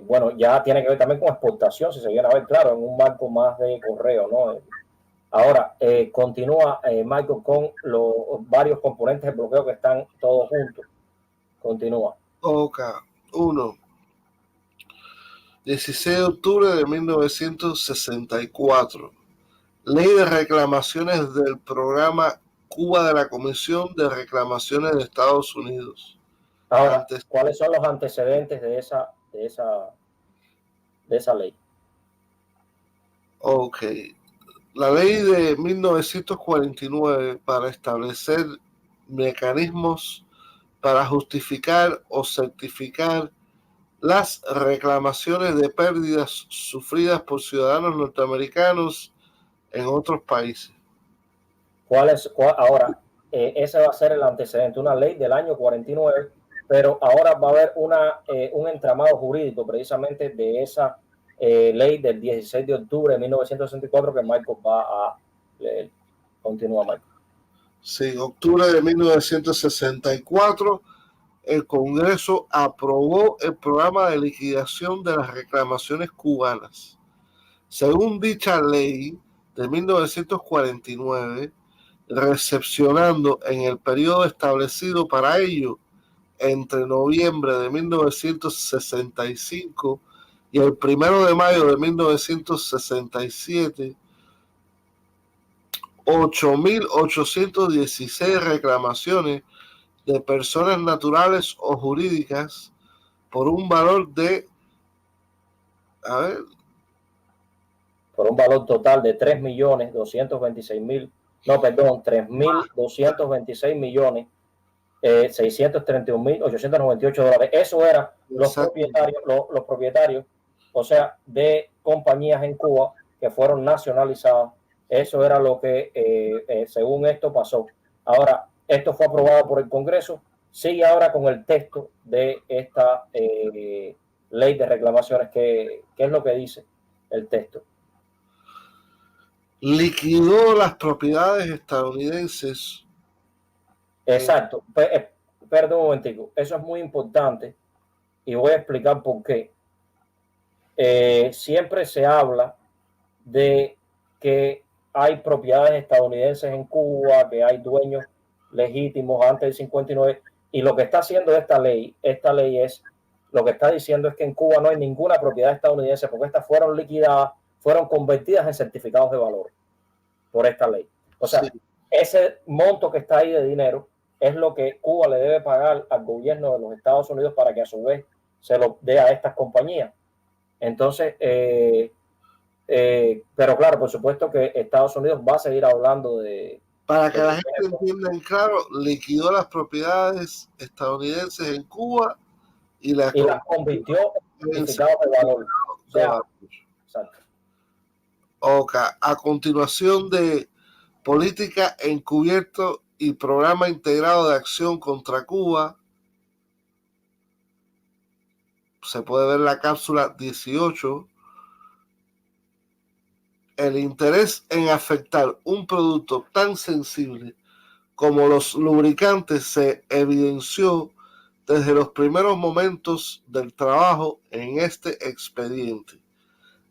Bueno, ya tiene que ver también con exportación, si se viene a ver, claro, en un marco más de correo, ¿no? Ahora, continúa Michael con los varios componentes de bloqueo que están todos juntos. Continúa. Ok, 1. 16 de octubre de 1964. Ley de reclamaciones del programa Cuba de la Comisión de Reclamaciones de Estados Unidos. Ahora, ¿cuáles son los antecedentes de esa ley? Ok. La ley de 1949 para establecer mecanismos para justificar o certificar las reclamaciones de pérdidas sufridas por ciudadanos norteamericanos en otros países. Ahora, ese va a ser el antecedente, una ley del año 49, pero ahora va a haber un entramado jurídico precisamente de esa ley del 16 de octubre de 1964 que Michael va a leer. Continúa, Michael. Sí, octubre de 1964, el Congreso aprobó el programa de liquidación de las reclamaciones cubanas. Según dicha ley de 1949, recepcionando en el periodo establecido para ello entre noviembre de 1965 y el 1 de mayo de 1967, 8.816 reclamaciones de personas naturales o jurídicas por un valor de, por un valor total de 3.226.000 No, perdón, 3.226.631.898 dólares. Eso eran los propietarios, o sea, de compañías en Cuba que fueron nacionalizadas. Eso era lo que, según esto, pasó. Ahora, esto fue aprobado por el Congreso. Sigue ahora con el texto de esta ley de reclamaciones. ¿Qué es lo que dice el texto? Liquidó las propiedades estadounidenses. Exacto. Perdón un momentico. Eso es muy importante y voy a explicar por qué. Siempre se habla de que hay propiedades estadounidenses en Cuba, que hay dueños legítimos antes del 59, y lo que está haciendo esta ley es, lo que está diciendo es que en Cuba no hay ninguna propiedad estadounidense porque estas fueron liquidadas, fueron convertidas en certificados de valor por esta ley. O sea, sí, ese monto que está ahí de dinero es lo que Cuba le debe pagar al gobierno de los Estados Unidos para que a su vez se lo dé a estas compañías. Entonces, pero claro, por supuesto que Estados Unidos va a seguir hablando de... Para que la gente entienda en claro, liquidó las propiedades estadounidenses en Cuba y las convirtió en certificados de valor. O sea, exacto. Okay. A continuación de política encubierto y programa integrado de acción contra Cuba, se puede ver la cápsula 18. El interés en afectar un producto tan sensible como los lubricantes se evidenció desde los primeros momentos del trabajo en este expediente.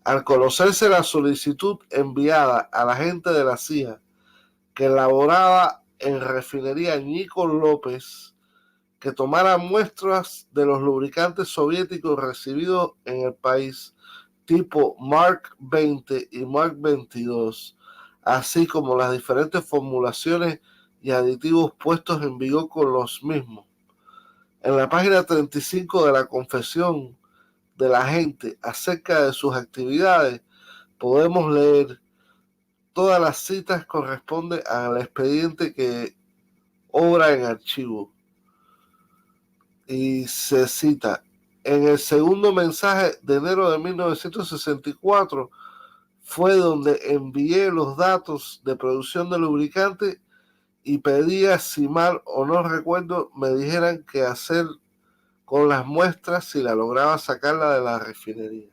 Al conocerse la solicitud enviada a la gente de la CIA que laboraba en refinería Nico López, que tomara muestras de los lubricantes soviéticos recibidos en el país, tipo Mark 20 y Mark 22, así como las diferentes formulaciones y aditivos puestos en vigor con los mismos. En la página 35 de la confesión de la gente acerca de sus actividades, podemos leer todas las citas corresponden al expediente que obra en archivo. Y se cita: en el segundo mensaje de enero de 1964 fue donde envié los datos de producción de lubricante y pedía, si mal o no recuerdo, me dijeran qué hacer con las muestras si la lograba sacarla de la refinería.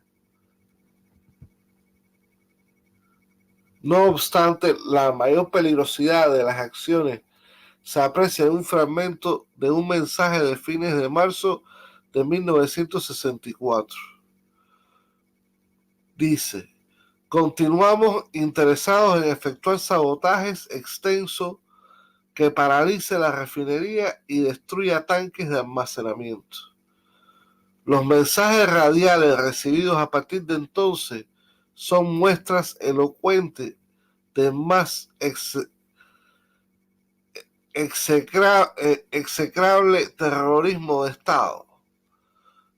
No obstante, la mayor peligrosidad de las acciones se aprecia en un fragmento de un mensaje de fines de marzo de 1964. Dice: continuamos interesados en efectuar sabotajes extensos que paralice la refinería y destruya tanques de almacenamiento. Los mensajes radiales recibidos a partir de entonces son muestras elocuentes del más execrable terrorismo de Estado.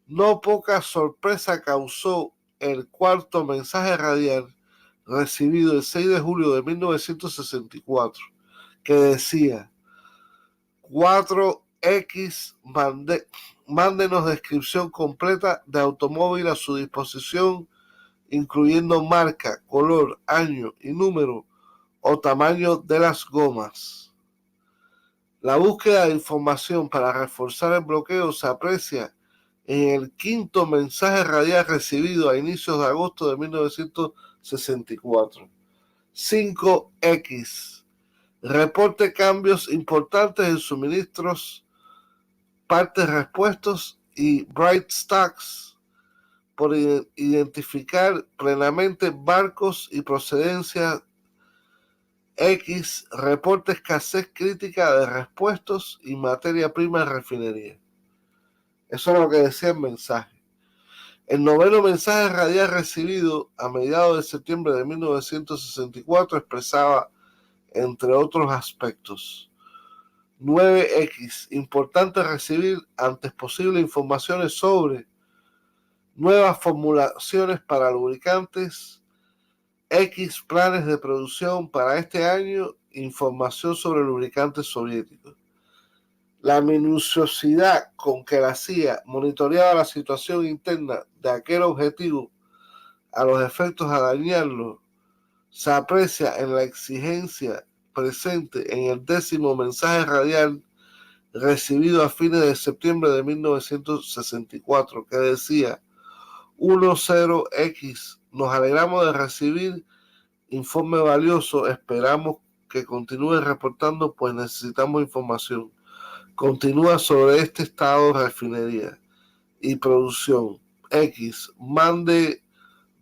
No poca sorpresa causó el cuarto mensaje radial recibido el 6 de julio de 1964, que decía: 4X, mándenos descripción completa de automóvil a su disposición, incluyendo marca, color, año y número o tamaño de las gomas. La búsqueda de información para reforzar el bloqueo se aprecia en el quinto mensaje radial recibido a inicios de agosto de 1964. 5X. Reporte cambios importantes en suministros, partes repuestos y bright stocks por identificar plenamente barcos y procedencia. X. Reporte escasez crítica de repuestos y materia prima en refinería. Eso es lo que decía el mensaje. El noveno mensaje radial recibido a mediados de septiembre de 1964 expresaba, entre otros aspectos: 9X. Importante recibir antes posible informaciones sobre nuevas formulaciones para lubricantes, X planes de producción para este año información sobre lubricantes soviéticos. La minuciosidad con que la CIA monitoreaba la situación interna de aquel objetivo a los efectos a dañarlo se aprecia en la exigencia presente en el 10º mensaje radial recibido a fines de septiembre de 1964, que decía: 10X, nos alegramos de recibir informe valioso, esperamos que continúe reportando, pues necesitamos información. Continúa sobre este estado de refinería y producción. X, mande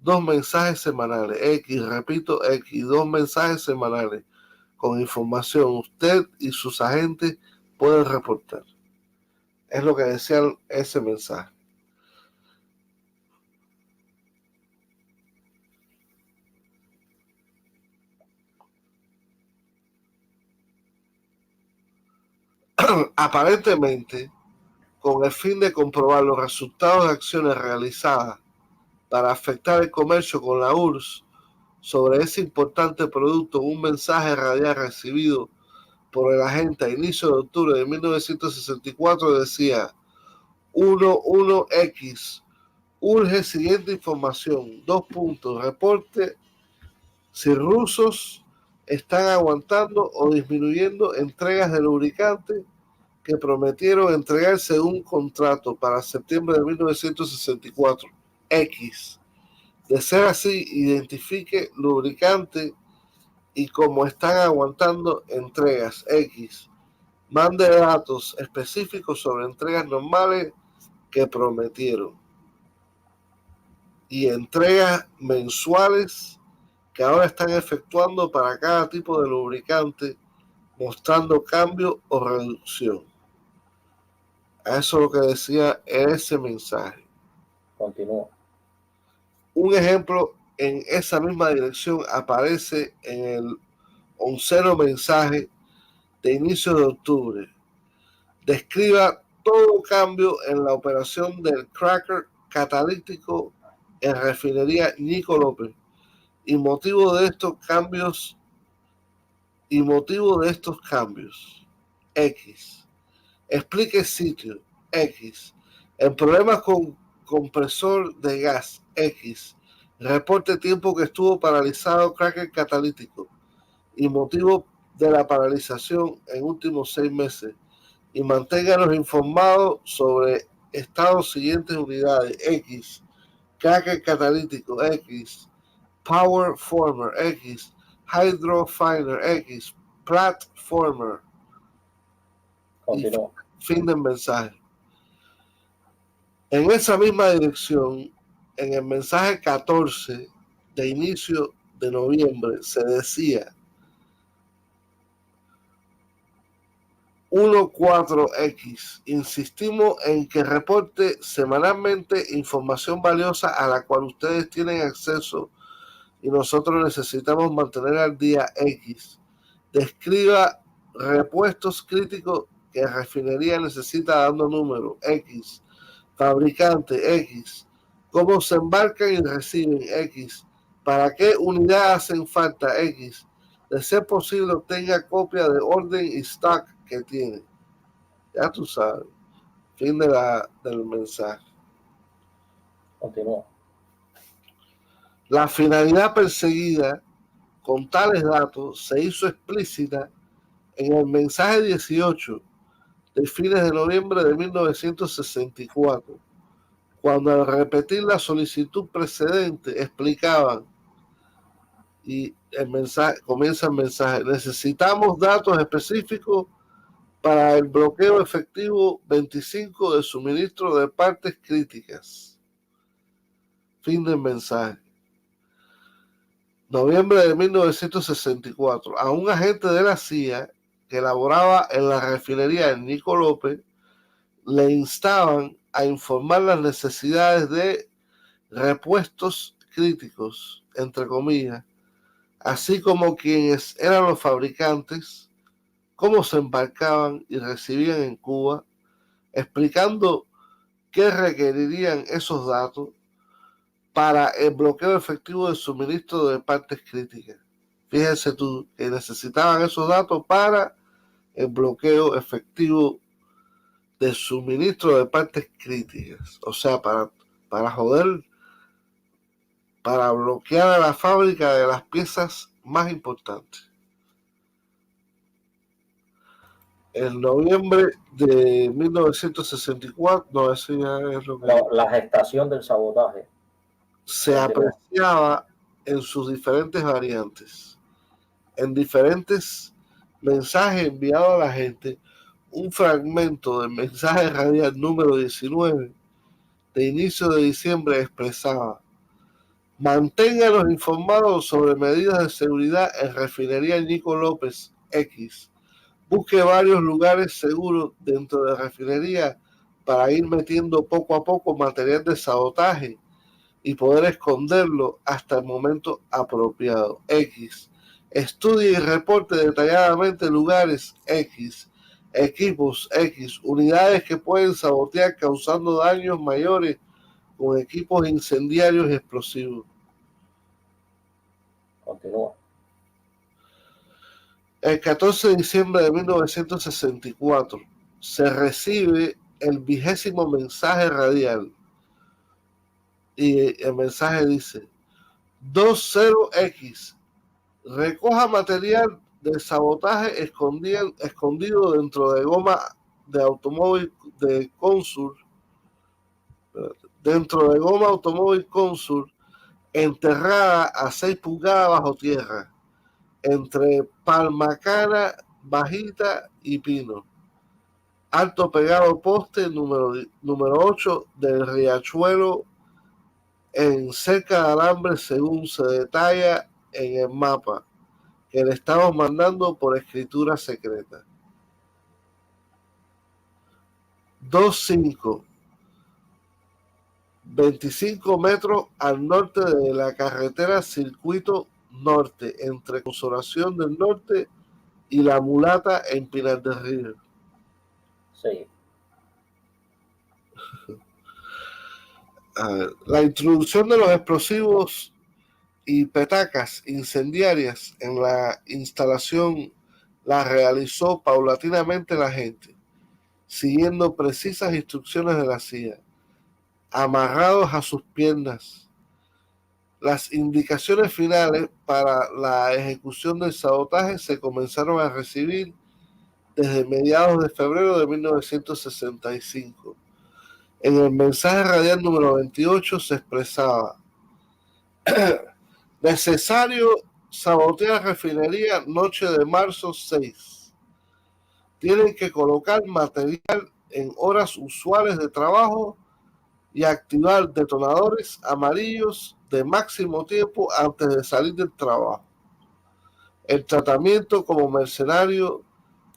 2 mensajes semanales. X, repito, X, 2 mensajes semanales con información. Usted y sus agentes pueden reportar. Es lo que decía ese mensaje. Aparentemente, con el fin de comprobar los resultados de acciones realizadas para afectar el comercio con la URSS sobre ese importante producto, un mensaje radial recibido por el agente a inicio de octubre de 1964 decía: 11X, urge siguiente información, 2 puntos, reporte si rusos están aguantando o disminuyendo entregas de lubricante que prometieron entregar según contrato para septiembre de 1964. X. De ser así, identifique lubricante y cómo están aguantando entregas. X. Mande datos específicos sobre entregas normales que prometieron y entregas mensuales que ahora están efectuando para cada tipo de lubricante, mostrando cambio o reducción. Eso es lo que decía ese mensaje. Continúa. Un ejemplo en esa misma dirección aparece en el 11º mensaje de inicio de octubre. Describa todo cambio en la operación del cracker catalítico en refinería Nico López y motivo de estos cambios X. Explique sitio X. En problemas con compresor de gas X. Reporte tiempo que estuvo paralizado cracker catalítico y motivo de la paralización en últimos 6 meses. Y manténganos informados sobre estados siguientes unidades X. Cracker catalítico X. Power Former X. Hydrofiner X. Platformer. Continúa. Fin del mensaje. En esa misma dirección, en el mensaje 14 de inicio de noviembre, se decía: 14X, insistimos en que reporte semanalmente información valiosa a la cual ustedes tienen acceso y nosotros necesitamos mantener al día. X, describa repuestos críticos que refinería necesita dando número. X, fabricante. X, cómo se embarcan y reciben. X, para qué unidad hacen falta. X, de ser posible obtenga copia de orden y stock que tiene. Ya tú sabes. Fin del mensaje. Continúa. La finalidad perseguida con tales datos se hizo explícita en el mensaje 18 de fines de noviembre de 1964, cuando al repetir la solicitud precedente explicaban, y el mensaje comienza el mensaje: necesitamos datos específicos para el bloqueo efectivo 25 de suministro de partes críticas. Fin del mensaje. Noviembre de 1964. A un agente de la CIA que laboraba en la refinería de Nico López le instaban a informar las necesidades de repuestos críticos, entre comillas, así como quiénes eran los fabricantes, cómo se embarcaban y recibían en Cuba, explicando qué requerirían esos datos para el bloqueo efectivo de suministro de partes críticas. Fíjense tú que necesitaban esos datos para el bloqueo efectivo de suministro de partes críticas. O sea, para joder, para bloquear a la fábrica de las piezas más importantes. En noviembre de 1964, no, eso ya es lo que... La gestación del sabotaje. Se apreciaba en sus diferentes variantes, en diferentes mensajes enviados a la gente. Un fragmento del mensaje radial número 19 de inicio de diciembre expresaba: manténganos informados sobre medidas de seguridad en refinería Nico López X. Busque varios lugares seguros dentro de la refinería para ir metiendo poco a poco material de sabotaje y poder esconderlo hasta el momento apropiado. X. Estudie y reporte detalladamente lugares X, equipos X, unidades que pueden sabotear causando daños mayores con equipos incendiarios y explosivos. Continúa. El 14 de diciembre de 1964 se recibe el 20º mensaje radial y el mensaje dice: 20X, recoja material de sabotaje escondido dentro de goma de automóvil de Consul, enterrada a 6 pulgadas bajo tierra, entre Palmacana, Bajita y Pino. Alto pegado poste número 8 del Riachuelo, en cerca de Alambre, según se detalla en el mapa que le estamos mandando por escritura secreta. 25 metros al norte de la carretera Circuito Norte, entre Consolación del Norte y La Mulata en Pinar del Río. Sí. La introducción de los explosivos y petacas incendiarias en la instalación la realizó paulatinamente la gente, siguiendo precisas instrucciones de la CIA, amarrados a sus piernas. Las indicaciones finales para la ejecución del sabotaje se comenzaron a recibir desde mediados de febrero de 1965. En el mensaje radial número 28 se expresaba: necesario sabotear refinería noche de marzo 6. Tienen que colocar material en horas usuales de trabajo y activar detonadores amarillos de máximo tiempo antes de salir del trabajo. El tratamiento como mercenario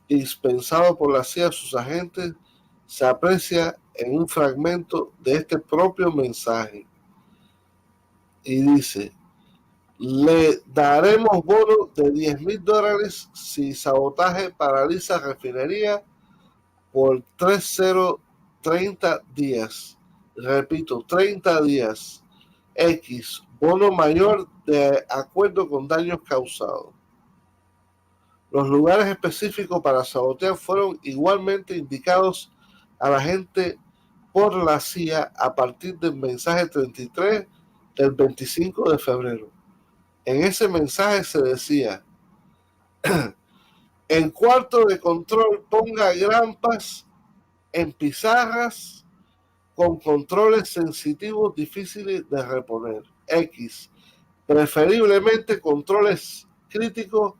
dispensado por la CIA a sus agentes se aprecia en un fragmento de este propio mensaje. Y dice: le daremos bono de $10,000 si sabotaje paraliza refinería por 30 días. Repito, 30 días. X, bono mayor de acuerdo con daños causados. Los lugares específicos para sabotear fueron igualmente indicados a la gente por la CIA a partir del mensaje 33 del 25 de febrero. En ese mensaje se decía: en cuarto de control ponga grampas en pizarras con controles sensitivos difíciles de reponer. X, preferiblemente controles críticos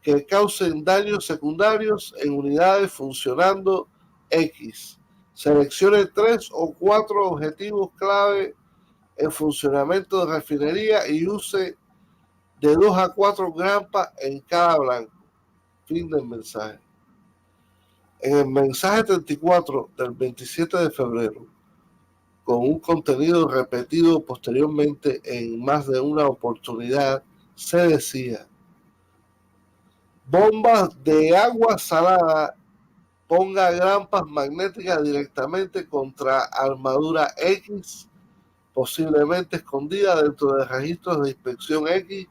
que causen daños secundarios en unidades funcionando. X, seleccione 3 o 4 objetivos clave en funcionamiento de refinería y use de 2 a 4 grampas en cada blanco. Fin del mensaje. En el mensaje 34 del 27 de febrero, con un contenido repetido posteriormente en más de una oportunidad, se decía: bombas de agua salada, ponga grampas magnéticas directamente contra armadura X, posiblemente escondida dentro de registros de inspección X,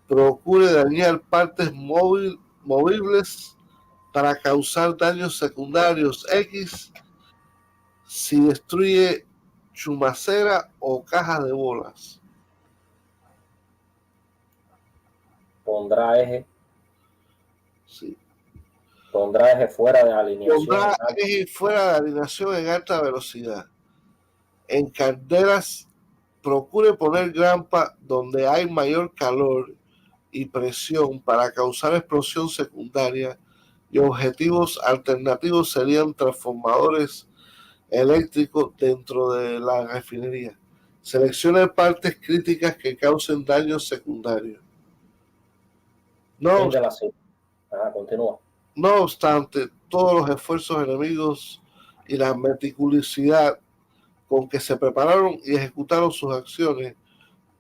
procure dañar partes movibles para causar daños secundarios X si destruye chumacera o caja de bolas. Pondrá eje. Sí. Pondrá eje fuera de alineación. Pondrá eje fuera de alineación en alta velocidad. En calderas, procure poner grampa donde hay mayor calor y presión para causar explosión secundaria, y objetivos alternativos serían transformadores eléctricos dentro de la refinería. Seleccione partes críticas que causen daños secundarios. Continúa. No obstante, todos los esfuerzos enemigos y la meticulosidad con que se prepararon y ejecutaron sus acciones,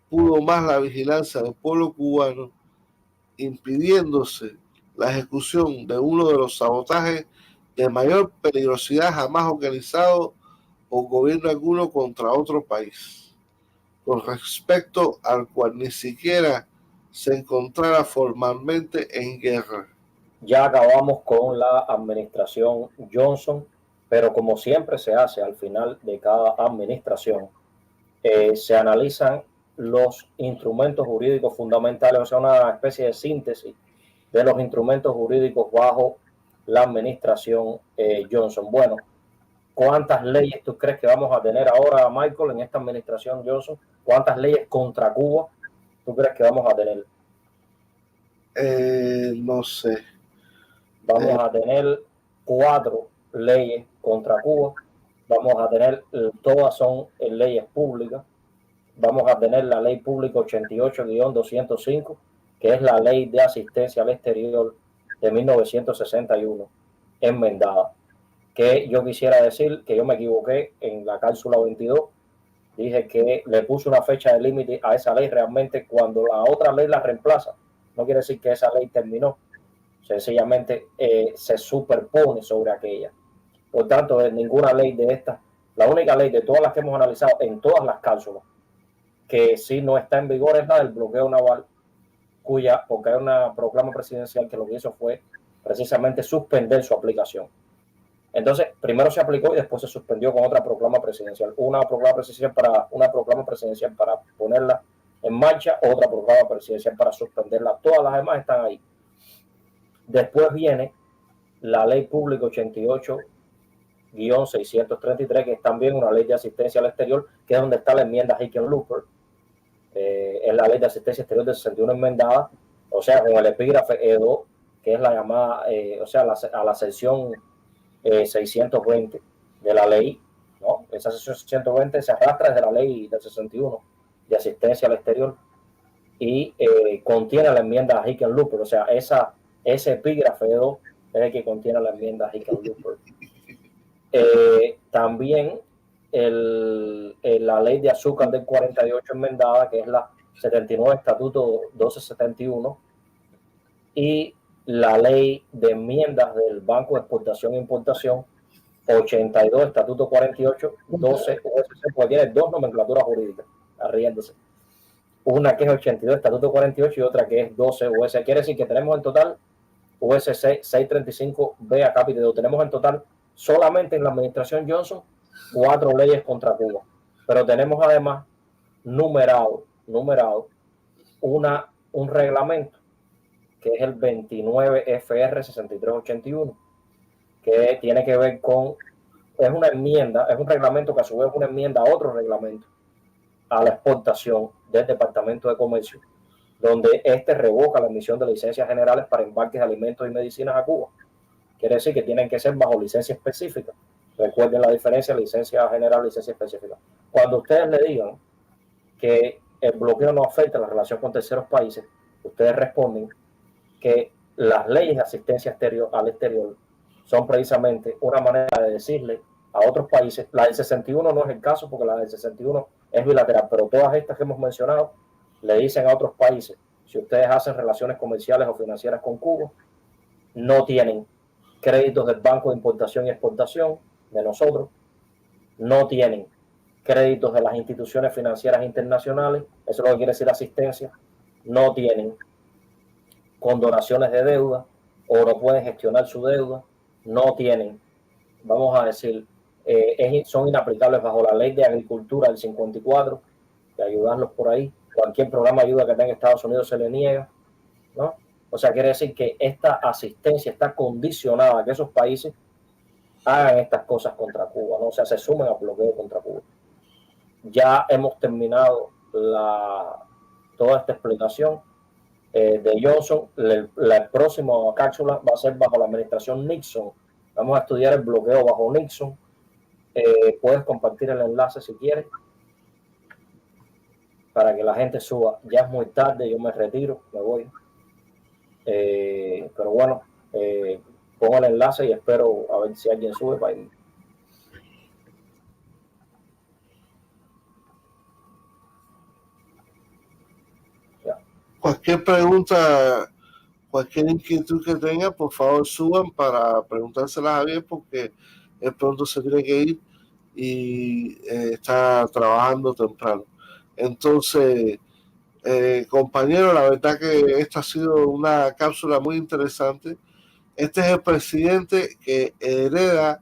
pudo más la vigilancia del pueblo cubano, impidiéndose la ejecución de uno de los sabotajes de mayor peligrosidad jamás organizado por gobierno alguno contra otro país, con respecto al cual ni siquiera se encontrara formalmente en guerra. Ya acabamos con la administración Johnson, pero como siempre se hace al final de cada administración, se analizan los instrumentos jurídicos fundamentales, o sea, una especie de síntesis de los instrumentos jurídicos bajo la administración Johnson. Bueno, ¿cuántas leyes tú crees que vamos a tener ahora, Michael, en esta administración Johnson? ¿Cuántas leyes contra Cuba tú crees que vamos a tener? No sé. Vamos a tener 4 leyes contra Cuba. Vamos a tener, todas son leyes públicas. Vamos a tener la ley pública 88-205, que es la ley de asistencia al exterior de 1961, enmendada. Que yo quisiera decir que yo me equivoqué en la cápsula 22. Dije que le puse una fecha de límite a esa ley. Realmente, cuando la otra ley la reemplaza, no quiere decir que esa ley terminó. Sencillamente se superpone sobre aquella. Por tanto, ninguna ley de estas, la única ley de todas las que hemos analizado en todas las cápsulas que sí no está en vigor es la del bloqueo naval, porque hay una proclama presidencial que lo que hizo fue precisamente suspender su aplicación. Entonces, primero se aplicó y después se suspendió con otra proclama presidencial. Una proclama presidencial para ponerla en marcha, otra proclama presidencial para suspenderla. Todas las demás están ahí. Después viene la ley pública 88-633, que es también una ley de asistencia al exterior, que es donde está la enmienda Hickenlooper. Es la ley de asistencia exterior de 61 enmendada, o sea, con el epígrafe E2, que es la llamada, a la sección 620 de la ley, ¿no? Esa sección 620 se arrastra desde la ley del 61 de asistencia al exterior y contiene la enmienda Hickenlooper, o sea, ese epígrafe E2 es el que contiene la enmienda Hickenlooper. También la ley de azúcar del 48 enmendada, que es la 79 Estatuto 1271, y la ley de enmiendas del Banco de Exportación e Importación 82 Estatuto 48 12 USC, pues tiene 2 nomenclaturas jurídicas, arriéndose. Una que es 82 Estatuto 48 y otra que es 12 USC. Quiere decir que tenemos en total USC 635B a capítulo. Tenemos en total solamente en la administración Johnson 4 leyes contra Cuba, pero tenemos además numerado un reglamento que es el 29 FR 6381, que tiene que ver con, es una enmienda, es un reglamento que a su vez es una enmienda a otro reglamento a la exportación del Departamento de Comercio, donde revoca la emisión de licencias generales para embarques de alimentos y medicinas a Cuba. Quiere decir que tienen que ser bajo licencia específica. Recuerden la diferencia, licencia general, licencia específica. Cuando ustedes le digan que el bloqueo no afecta la relación con terceros países, ustedes responden que las leyes de asistencia al exterior son precisamente una manera de decirle a otros países. La del 61 no es el caso, porque la del 61 es bilateral, pero todas estas que hemos mencionado le dicen a otros países: si ustedes hacen relaciones comerciales o financieras con Cuba, no tienen créditos del Banco de Importación y Exportación de nosotros, no tienen créditos de las instituciones financieras internacionales, eso es lo que quiere decir asistencia, no tienen con donaciones de deuda o no pueden gestionar su deuda, no tienen, vamos a decir, son inaplicables bajo la ley de agricultura del 54, de ayudarlos por ahí. Cualquier programa de ayuda que tenga Estados Unidos se le niega, ¿no? O sea, quiere decir que esta asistencia está condicionada a que esos países hagan estas cosas contra Cuba, ¿no? O sea, se sumen al bloqueo contra Cuba. Ya hemos terminado toda esta explicación de Johnson. La próxima cápsula va a ser bajo la administración Nixon. Vamos a estudiar el bloqueo bajo Nixon. Puedes compartir el enlace si quieres para que la gente suba. Ya es muy tarde, yo me retiro, me voy. Pero bueno, pongo el enlace y espero a ver si alguien sube para ir. Cualquier pregunta, cualquier inquietud que tengan, por favor suban para preguntárselas a Javier, porque él pronto se tiene que ir y está trabajando temprano. Entonces, compañero, la verdad que esta ha sido una cápsula muy interesante. Este es el presidente que hereda